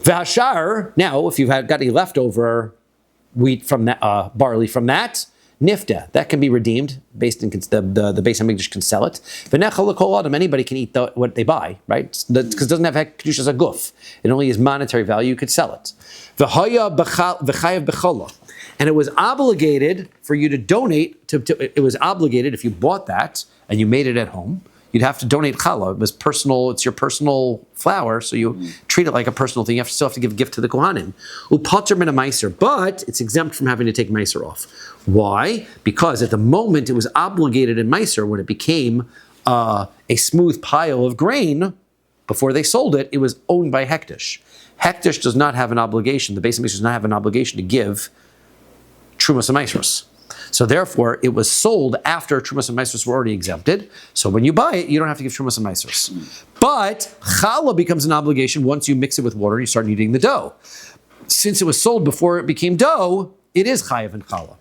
V'hashar. Now, if you've got any leftover wheat from that, barley from that, nifta, that can be redeemed. Based in the Beis Hamikdash can sell it. V'nechal l'kol adam. Anybody can eat what they buy, right? Because it doesn't have kedushas aguf. It only has monetary value. You could sell it. V'haya v'chayav b'chola. And it was obligated for you to donate. It was obligated if you bought that and you made it at home, you'd have to donate challah. It was personal. It's your personal flour, so you treat it like a personal thing. You still have to give a gift to the kohanim. Upater min meiser, but it's exempt from having to take meiser off. Why? Because at the moment it was obligated in meiser, when it became a smooth pile of grain, before they sold it, it was owned by hektish. Hektish does not have an obligation. The Beis Hamikdash does not have an obligation to give Trumas and Maasros. So therefore, it was sold after Trumas and Maasros were already exempted. So when you buy it, you don't have to give Trumas and Maasros. But challah becomes an obligation once you mix it with water and you start kneading the dough. Since it was sold before it became dough, it is chayav and challah.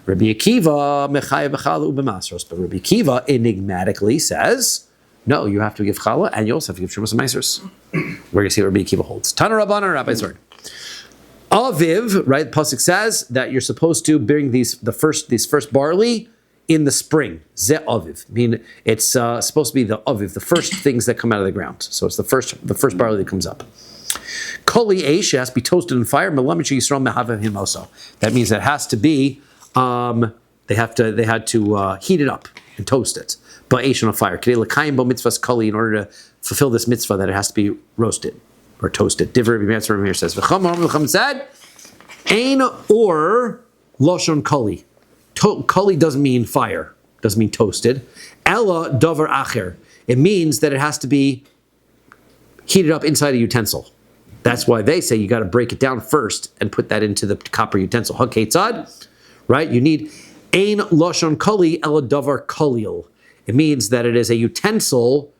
Rabbi Akiva mechayav b'challah u'b'masros. But Rabbi Akiva enigmatically says, no, you have to give challah and you also have to give Trumas and Maasros. We're going to see what Rabbi Akiva holds. Tana Rabbanan, Rabbi's word. Aviv, right? Pasuk says that you're supposed to bring these first barley in the spring. Ze aviv. I mean, it's supposed to be the aviv, the first things that come out of the ground. So it's the first barley that comes up. Koli eish has to be toasted in fire. Melamish Yisrael mehavev himoso. That means it has to be. They had to heat it up and toast it. But eish on a fire. Kedei l'kayim bo mitzvahs koli, in order to fulfill this mitzvah that it has to be roasted or toasted. Divrei Rabbi Meir says, V'cham said, Ein or Loshon Koli. Koli doesn't mean fire, doesn't mean toasted. Ella Dover Acher. It means that it has to be heated up inside a utensil. That's why they say you got to break it down first and put that into the copper utensil. Haketzad, right? You need Ein Loshon Koli Ella Dover Kolil. It means that it is a utensil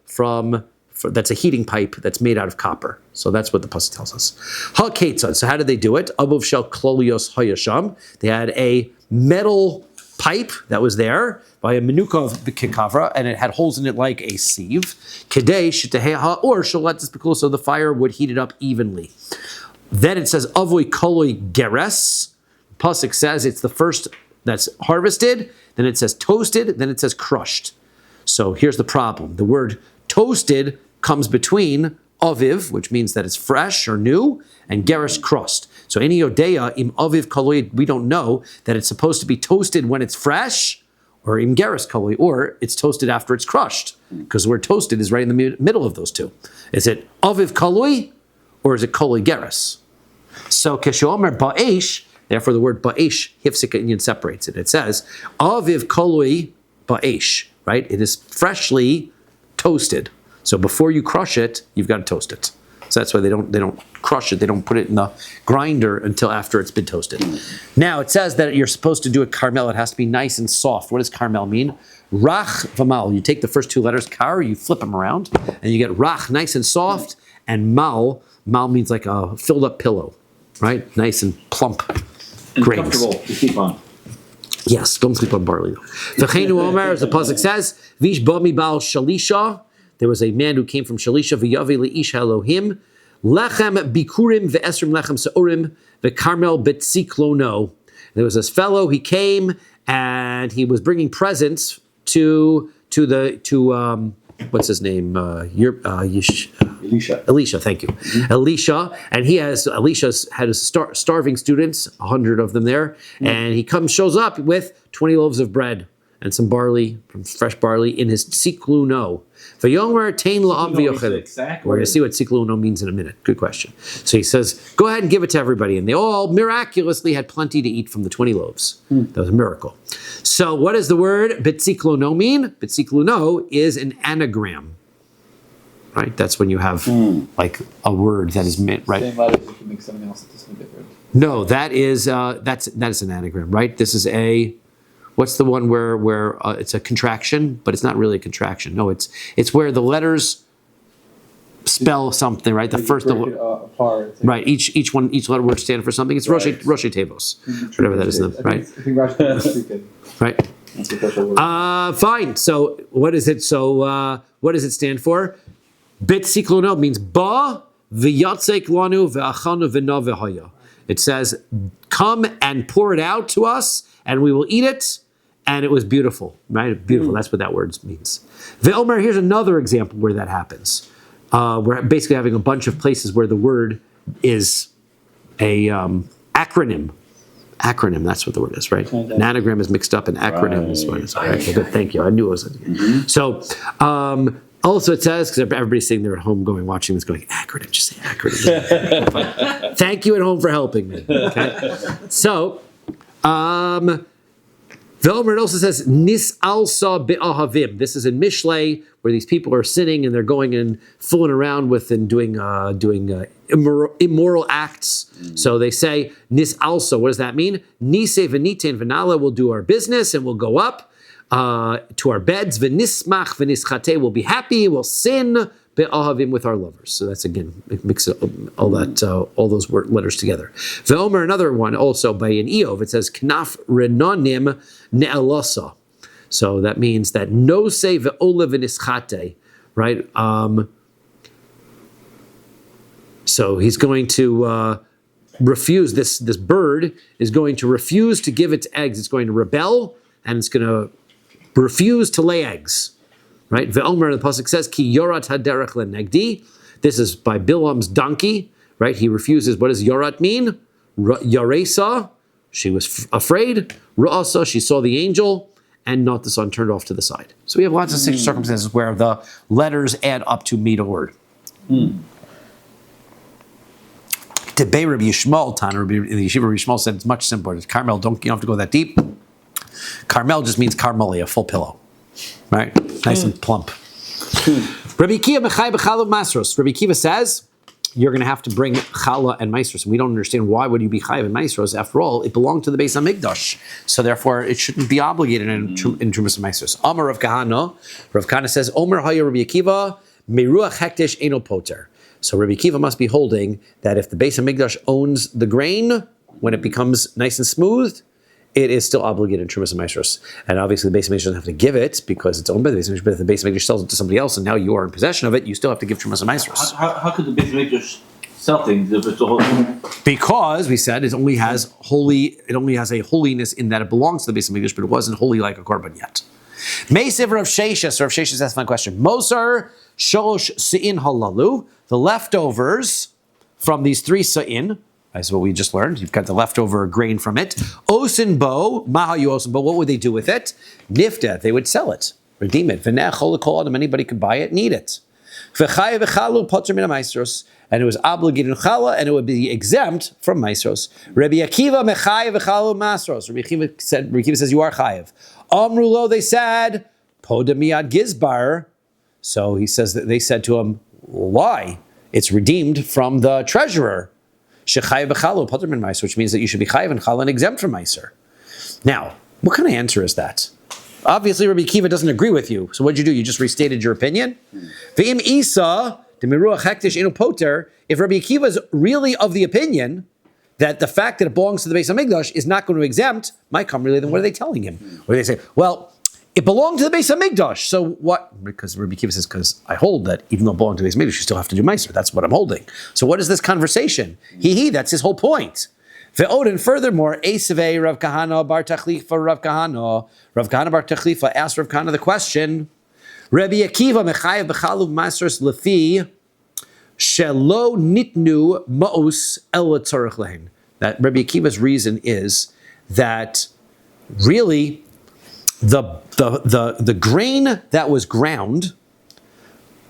that's a heating pipe that's made out of copper. So that's what the pasuk tells us. Ha-ketzad. So how did they do it? Abuv shel klolios hayasham. They had a metal pipe that was there by a menukov kikavra, and it had holes in it like a sieve. Kedei shiteheha or sholat b'kulo, so the fire would heat it up evenly. Then it says avoy koloi geres. Pasuk says it's the first that's harvested. Then it says toasted. Then it says crushed. So here's the problem. The word toasted comes between aviv, which means that it's fresh or new, and geresh, crust. So any yodeya im aviv kaloi, we don't know that it's supposed to be toasted when it's fresh, or im geresh kaloi, or it's toasted after it's crushed, because the word toasted is right in the middle of those two. Is it aviv kaloi, or is it kaloi geresh? So keshomer ba'esh, Therefore, the word ba'esh, hifsika inyan, separates it. It says, aviv koloi ba'esh, right? It is freshly toasted. So before you crush it, you've got to toast it. So that's why they don't crush it. They don't put it in the grinder until after it's been toasted. Now, it says that you're supposed to do a carmel. It has to be nice and soft. What does carmel mean? Rach v'mal. You take the first two letters, kar, you flip them around, and you get rach, nice and soft, and mal. Mal means like a filled up pillow, right? Nice and plump And grains. comfortable to sleep on. Yes, don't sleep on barley. V'cheinu omer, as the pasuk says, vish bami bal shalisha. There was a man who came from Shalisha, v'yavi le'ish Elohim, lechem bikurim ve'esrim lechem se'orim, ve'karmel betziklono. There was this fellow, he came, and he was bringing presents to what's his name? Elisha, thank you. Elisha, and Elisha's had his starving students, 100 of them there, and he shows up with 20 loaves of bread and some barley, from fresh barley, in his tsikluno. Vayomer tain la'am v'yochelu. We're going to see what tsikluno means in a minute. Good question. So he says, go ahead and give it to everybody. And they all miraculously had plenty to eat from the 20 loaves. That was a miracle. So what does the word bitsikluno mean? Bitsikluno is an anagram. Right? That's when you have like a word that is meant, right? Same letters, you can make something else that doesn't get rid. No, that is an anagram, right? This is what's the one where it's a contraction, but it's not really a contraction. No, it's where the letters spell something, right? The first, break it apart. right? Each letter word stand for something. It's Rosh Tevos, whatever that is, right? I think Rashi is stupid. Right. That's the special word. Fine. So what is it? So what does it stand for? Bit siklono means ba v'yatzek lanu v'achanu v'navehaya. It says, come and pour it out to us, and we will eat it. And it was beautiful, right? Beautiful. That's what that word means. Ve'omer, here's another example where that happens. We're basically having a bunch of places where the word is a acronym. Acronym, that's what the word is, right? An anagram is mixed up, and acronym is what it is. Okay, good, thank you. I knew it was. So, also it says, because everybody's sitting there at home watching this going, acronym, just say acronym. Thank you at home for helping me. Okay? So, Velmer also says, Nis alsa be'ahavim. This is in Mishlei, where these people are sinning and they're going and fooling around with and doing immoral acts. So they say, Nis alsa. What does that mean? Nise v'niten v'nala, will do our business and we'll go up to our beds. V'nismach v'nischate, we'll be happy, we'll sin be'ahavim, with our lovers. So that's, again, mix all those letters together. Ve'omer, another one also by an Eov, it says knaf renonim ne'elasa. So that means that no se ve'ole v'nischate, right? So he's going to refuse, this bird is going to refuse to give its eggs. It's going to rebel, and it's going to refuse to lay eggs. Right? Ve'omer, the pasuk says, Ki yorat haderech lenegdi. This is by Bilam's donkey. Right? He refuses. What does yorat mean? Yaresa, she was afraid. Ra'asa, she saw the angel, and not the sun, turned off to the side. So we have lots of circumstances where the letters add up to meet a word. Debay Rabbi Yishmael, in the Yeshiva Rabbi Yishmael said it's much simpler. Carmel, you don't have to go that deep. Carmel just means carmeli, a full pillow. Right? Nice and plump. Rabbi Kiva mechai b'chala masros. Rabbi Kiva says, you're going to have to bring challah and maasros. And we don't understand why would you be chayav and maasros. After all, it belonged to the Beis HaMikdash. So therefore, it shouldn't be obligated in Trumas and maasros. Amar Rav Kahana. Rav Kahana says, Omer haya Rabbi Kiva, meruach hektish eno poter. So Rabbi Kiva must be holding that if the Beis HaMikdash owns the grain, when it becomes nice and smooth, it is still obligated in Trumas and Maasros. And obviously the Beis HaMikdash doesn't have to give it because it's owned by the Beis HaMikdash, but if the Beis HaMikdash sells it to somebody else and now you are in possession of it, you still have to give Trumas and Maasros. How could the Beis HaMikdash sell things if it's a whole... Because we said it only has a holiness in that it belongs to the Beis HaMikdash, but it wasn't holy like a korban yet. Meisiv Rav Sheshes. Rav Sheshes asked my question. Mosar sholosh se'in halalu. The leftovers from these 3 se'in, that's what we just learned. You've got the leftover grain from it. Osin bo, mahayu osin bo. What would they do with it? Nifta, they would sell it, redeem it. V'nech chol kol adam, anybody could buy it and eat it. V'chayev v'chalu poter min ha'maasros. And it was obligated in challah, and it would be exempt from maasros. Rabbi Akiva mechayev v'chalu masros. Rabbi Akiva says you are chayev. Amru lo, they said, poda miyad gizbar. So he says that they said to him, why? It's redeemed from the treasurer. Shechayev v'chalu poter min ma'aser, which means that you should be chayev and challah and exempt from ma'aser. Now, what kind of answer is that? Obviously, Rabbi Akiva doesn't agree with you. So what'd you do? You just restated your opinion? V'im isa demiruach hektish inu poter. If Rabbi Akiva is really of the opinion that the fact that it belongs to the Beis Hamikdash is not going to exempt, might come really, then what are they telling him? What do they say? Well, it belonged to the Beis Hamikdash. So what? Because Rabbi Akiva says, because I hold that even though it belonged to the Beis Hamikdash, you still have to do Meiser. That's what I'm holding. So what is this conversation? That's his whole point. Ve'odin, furthermore, Esavei Rav Kahana bar Tachlifa Rav Kahana. Rav Kahana bar Tachlifa asked Rav Kahana the question, Rabbi Akiva mechayev b'chalu masros lefi shelo nitnu ma'os el tzarich lehin. That Rabbi Akiva's reason is that really the grain that was ground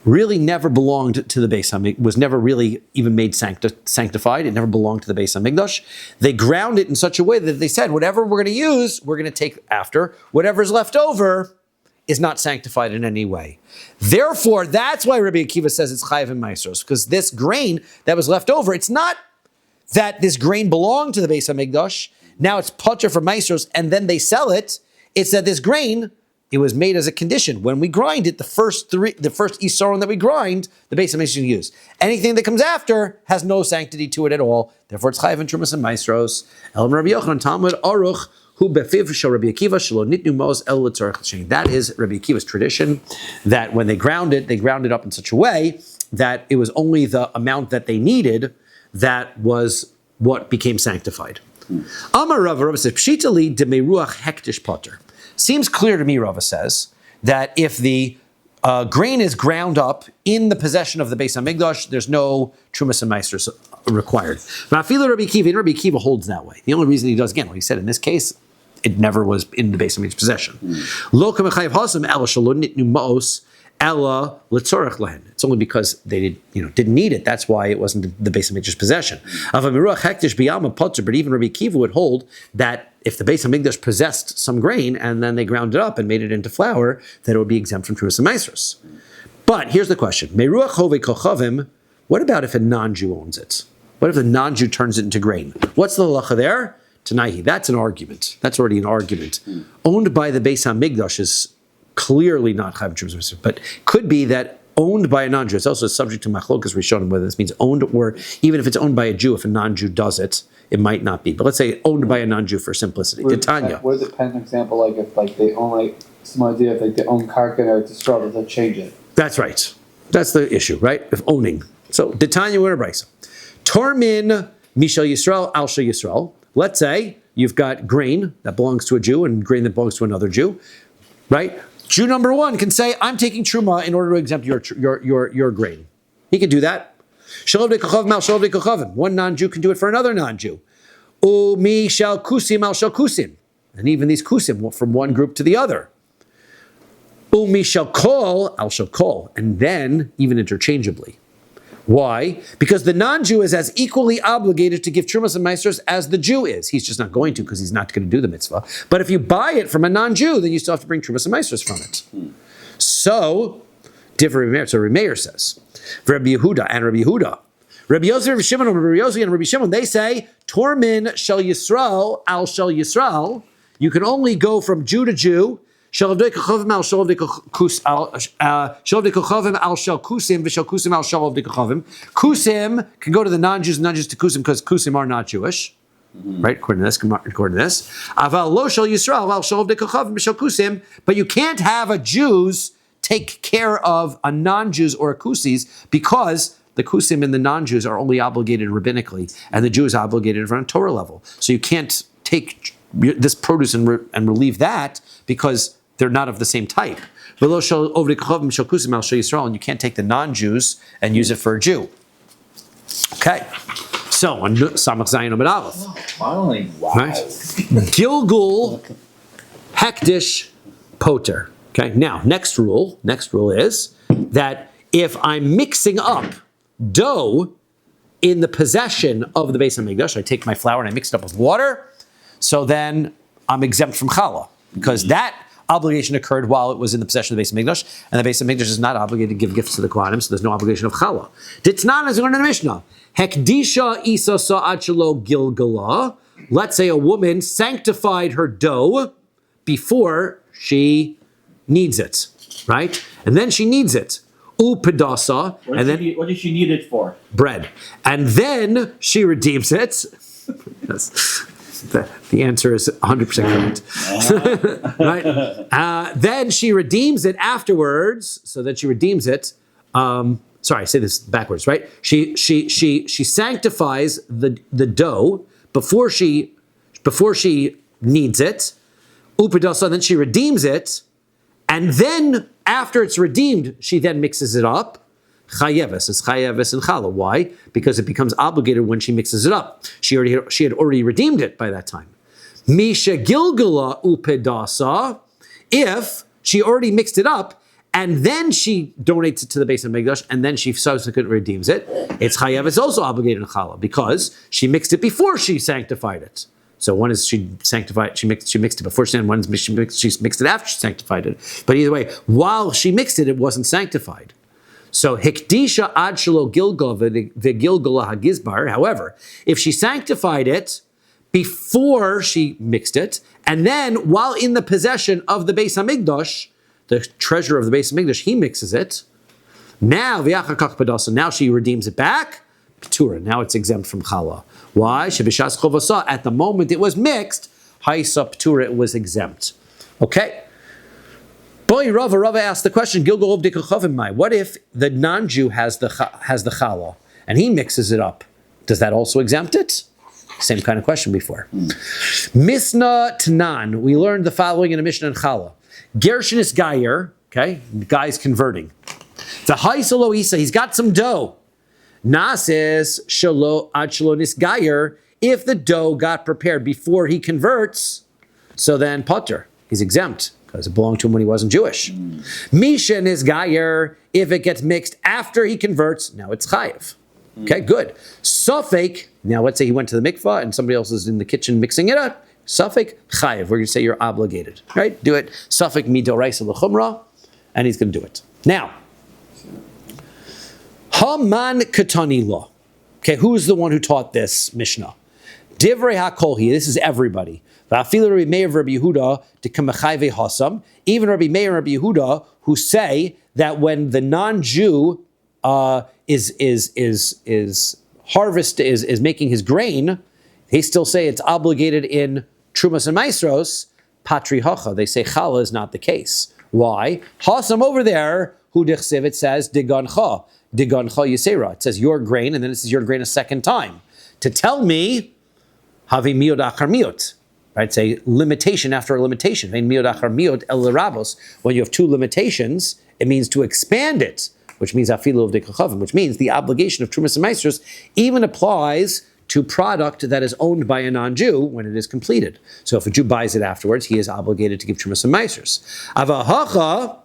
really never belonged to the Beis Hamikdash, was never really even made sanctified. It never belonged to the Beis Hamikdash. They ground it in such a way that they said, whatever we're going to use, we're going to take after. Whatever's left over is not sanctified in any way. Therefore, that's why Rabbi Akiva says it's chayiv and maasros, because this grain that was left over, it's not that this grain belonged to the Beis Hamikdash. Now it's potter for maasros, and then they sell it. It's that this grain, it was made as a condition. When we grind it, the first isaron that we grind, the Beis Hamikdash use. Anything that comes after has no sanctity to it at all. Therefore, it's chayiv and trumas and maasros. Elam Rabbi Yochanan Talmud Aruch hu befiv shel Rabbi Akiva shelo nitnu mos el letzarich l'shein. That is Rabbi Akiva's tradition. That when they ground it up in such a way that it was only the amount that they needed that was what became sanctified. Amar Rava says pshita li demeruach hektish potter. Seems clear to me, Rava says, that if the grain is ground up in the possession of the Beis Hamikdash, there's no trumas and maasros required. Rabbi Akiva holds that way. The only reason he does, again, like he said in this case, it never was in the Beis Hamikdash possession. It's only because they didn't need it. That's why it wasn't the Beis Hamikdash possession. But even Rabbi Akiva would hold that if the Beis Hamikdash possessed some grain and then they ground it up and made it into flour, that it would be exempt from trumas and maasros. But here's the question: Meruach hovei kochavim. What about if a non-Jew owns it? What if the non-Jew turns it into grain? What's the halacha there? Tanaihi. That's an argument. That's already an argument. Owned by the Beis Hamikdash is clearly not chayav trumas and maasros, but could be that owned by a non-Jew. It's also subject to machlokas rishonim whether this means owned, or even if it's owned by a Jew, if a non-Jew does it, it might not be. But let's say owned by a non-Jew for simplicity. Titania. What is a pen example like if they own some idea if they own karkin or straw, they'll change it? That's right. That's the issue, right? If owning. So Titania, we're in a brisa. Tormin mishal Yisrael al shel Yisrael. Let's say you've got grain that belongs to a Jew and grain that belongs to another Jew, right? Jew number one can say, I'm taking truma in order to exempt your grain. He can do that. One non-Jew can do it for another non-Jew. Mi shall kusim al shall kusim. And even these kusim from one group to the other. Mi shall kol al shall kol. And then even interchangeably. Why? Because the non-Jew is as equally obligated to give trumas and maasros as the Jew is. He's just not going to because he's not going to do the mitzvah. But if you buy it from a non-Jew, then you still have to bring trumas and maasros from it. So, different. So Rabbi Meir says, Rabbi Yehuda and Rabbi Yehuda, Rabbi Yosef, Rabbi Shimon, Rabbi Yossi, and Rabbi Shimon, they say, Tormin shel Yisrael al shel Yisrael. You can only go from Jew to Jew. Shalavdei kochavim al shalavdei kochavim al shel kusim v'shel kusim al shalavdei kochavim. Kusim can go to the non-Jews and non-Jews to kusim because kusim are not Jewish, right? According to this, Aval lo shel Yisrael al shalavdei kochavim v'shel kusim. But you can't have a Jews take care of a non-Jews or a kusis because the kusim and the non-Jews are only obligated rabbinically, and the Jew is obligated on a Torah level. So you can't take this produce and relieve that because they're not of the same type. And you can't take the non-Jews and use it for a Jew. Okay. So on Samach Zayin Amud Aleph. Finally, wow. Right? Gilgul Hektish Poter. Okay. Now, next rule is that if I'm mixing up dough in the possession of the Beis Hamikdash, I take my flour and I mix it up with water, so then I'm exempt from challah, because that obligation occurred while it was in the possession of the Beis Hamikdash, and the Beis Hamikdash is not obligated to give gifts to the Kohanim, so there's no obligation of challah. Ditnan, as we learned in the Mishnah, hekdisha isasa ad shelo gilgala. Let's say a woman sanctified her dough before she kneads it, right? And then she kneads it. Upedasa, and then what did she need it for? bread. And then she redeems it. Yes. The answer is 100% correct. Right? Then she redeems it afterwards, so that she redeems it. Sorry, I say this backwards, right? She sanctifies the dough before she kneads it. Upedasa, then she redeems it. And then, after it's redeemed, she then mixes it up. Chayeves is chayeves and challah. Why? Because it becomes obligated when she mixes it up. She had already redeemed it by that time. Misha gilgala upedasa. If she already mixed it up and then she donates it to the Beis Hamikdash and then she subsequently redeems it, it's chayeves also obligated in challah because she mixed it before she sanctified it. So one is she sanctified, she mixed it before she, and one is she mixed it after she sanctified it. But either way, while she mixed it, it wasn't sanctified. So hikdisha ad shelo gilgal v'gilgala hagizbar. However, if she sanctified it before she mixed it, and then while in the possession of the Beis Hamikdash, the treasurer of the Beis Hamikdash, he mixes it. Now v'yachakach padasa. Now she redeems it back. P'tura. Now it's exempt from challah. Why? Shebishas chovasa. At the moment it was mixed, haisa p'tura. It was exempt. Okay. Boy, Rava asked the question, Gilgal Obdikachavimai. What if the non-Jew has the challah and he mixes it up? Does that also exempt it? Same kind of question before. Misna Tanan. We learned the following in a Mishnah and Challah. Gershon is Gayer. Okay, the guy's converting. The Haisalo Isa. He's got some dough. Nasis Shalo Ad Shalonis Gayer. If the dough got prepared before he converts, so then Potter, he's exempt, because it belonged to him when he wasn't Jewish. Mishan is Gayer. If it gets mixed after he converts, now it's Chayiv. Okay, good. Suffolk, now let's say he went to the mikvah and somebody else is in the kitchen mixing it up. Suffolk, Chayiv. We're going to say you're obligated, right? Do it. Suffolk midoraisa l'chumra, and he's going to do it. Now, Haman Katani law. Okay, who's the one who taught this Mishnah? Divrei HaKolhi, this is everybody. Va'afilu Rabbi Meir Rabbi Yehuda dekamachayve hasam. Even Rabbi Meir and Rabbi Yehuda, who say that when the non-Jew is making his grain, they still say it's obligated in Trumas and Maestros, Patri Hacha. They say Challah is not the case. Why? Hasam over there, who dichsiv, it says Digancha Yisera. It says your grain, and then it says your grain a second time. To tell me, Havi miod achar miot. Right, say limitation after a limitation. When you have two limitations, it means to expand it, which means afilu of dekachavim, which means the obligation of trumas and maestros even applies to product that is owned by a non-Jew when it is completed. So if a Jew buys it afterwards, he is obligated to give trumas and maestros. Avahacha,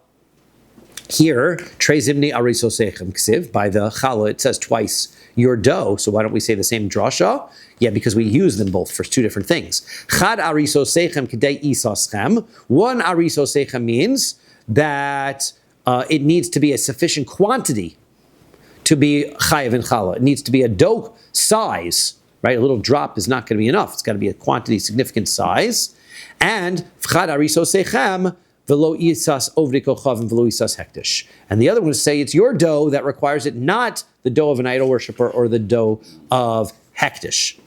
here, trezimni arisosechem ksiv, by the challah, it says twice your dough. So why don't we say the same drasha? Yeah, because we use them both for two different things. Chad arisosechem k'dei isaschem. One arisosechem means that it needs to be a sufficient quantity to be chayiv in challah. It needs to be a dough size, right? A little drop is not going to be enough. It's got to be a quantity, significant size. And chad arisosechem v'lo isas ovdei kochavim v'lo isas hektish. And the other one is say it's your dough that requires it, not the dough of an idol worshiper or the dough of hektish.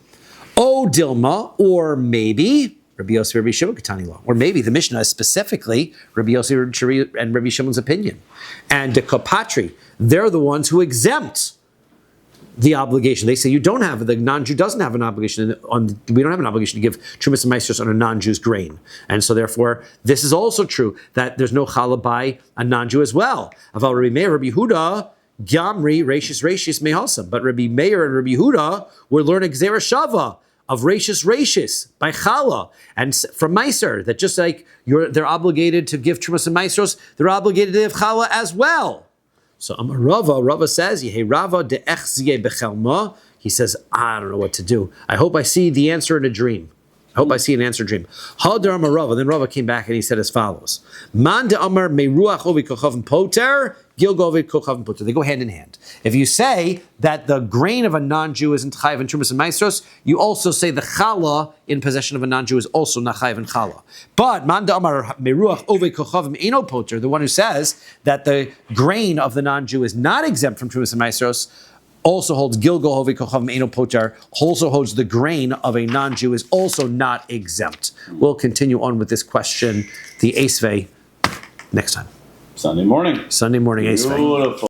O Dilma, or maybe Rabbi Yossi Rabbi Shimon Katani law, or maybe the Mishnah is specifically Rabbi Yossi and Rabbi Shimon's opinion. And the Kopatri, they're the ones who exempt the obligation. They say you don't have, the non-Jew doesn't have an obligation we don't have an obligation to give Trumas and Maestros on a non-Jew's grain. And so therefore, this is also true, that there's no challah by a non-Jew as well. Aval Rabbi Meir, Rabbi Yehuda, Gamri, Rashis Mehasam. But Rabbi Meir and Rabbi Yehuda were learning Gzera Shava of Rashis by Challah and from Meiser, that just like they're obligated to give Trumas and Maestros, they're obligated to give Challah as well. So Rava says, Yehi Rava de echzie bechelma. He says, I don't know what to do. I hope I see the answer in a dream. I hope I see an answer dream. Hadar Amar Rava. Then Rava came back and he said as follows: Man de Amar meruach ovi kochavim poter, gilgo ovi kochavim poter. They go hand in hand. If you say that the grain of a non-Jew isn't chayiv in trumas and maestros, you also say the challah in possession of a non-Jew is also not chayiv in challah. But Man de Amar meruach ovi kochavim eno poter, the one who says that the grain of the non-Jew is not exempt from trumas and maestros, also holds Gilgal Hovi Kochav Meino Potar, also holds the grain of a non-Jew is also not exempt. We'll continue on with this question, the Esvei, next time. Sunday morning. Sunday morning Esvei. Beautiful.